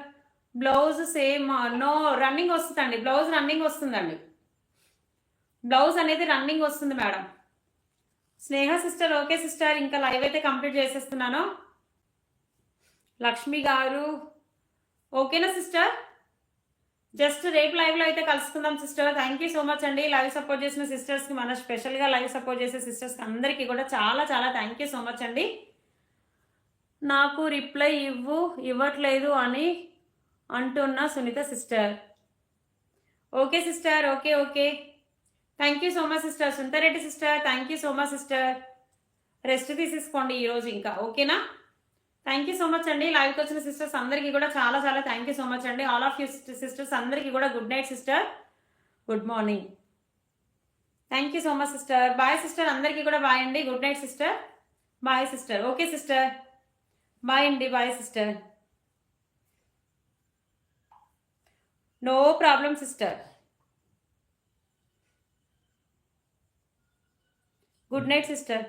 blouse same no running వస్తుందండి, బ్లౌజ్ రన్నింగ్ వస్తుందండి, బ్లౌజ్ అనేది రన్నింగ్ వస్తుంది madam. Sneha sister, okay sister, ఇంకా లైవ్ అయితే కంప్లీట్ చేసేస్తున్నాను. లక్ష్మి గారు, ఓకేనా సిస్టర్, జస్ట్ రేపు లైవ్లో అయితే కలుసుకుందాం sister. Thank you so much అండి. లైవ్ సపోర్ట్ చేసిన సిస్టర్స్కి, మన స్పెషల్గా లైవ్ సపోర్ట్ చేసే సిస్టర్స్కి అందరికీ కూడా చాలా చాలా థ్యాంక్ యూ సో మచ్ అండి. నాకు రిప్లై ఇవ్వట్లేదు అని అంటున్నా Sunitha sister. Okay sister, okay okay, thank you so much sister. Sundareddy sister, thank you so much sister. Rest తీసేసుకోండి ఈరోజు ఇంకా, ఓకేనా. థ్యాంక్ యూ సో మచ్ అండి. లైవ్కి వచ్చిన సిస్టర్స్ అందరికీ కూడా చాలా చాలా థ్యాంక్ యూ సో మచ్ అండి. ఆల్ ఆఫ్ యూ సిస్టర్స్ అందరికీ కూడా good night sister, good morning. Thank you so much sister. Bye sister, అందరికీ కూడా బాయ్ అండి. Good night sister, bye sister. Okay sister, bye అండి, bye sister. No problem sister, good night sister.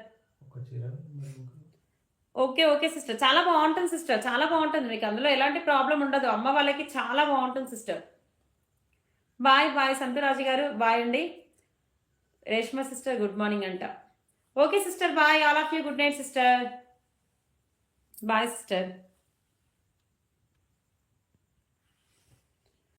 Okay okay sister, చాలా బాగుంటుంది sister, చాలా బాగుంటుంది, మీకు అందులో ఎలాంటి ప్రాబ్లం ఉండదు. అమ్మ వాళ్ళకి చాలా బాగుంటుంది సిస్టర్. బాయ్ బాయ్ సంతురాజు గారు, బాయ్ అండి. రేష్మా సిస్టర్ గుడ్ మార్నింగ్ అంట. Okay sister, bye all of you, good night sister, bye sister.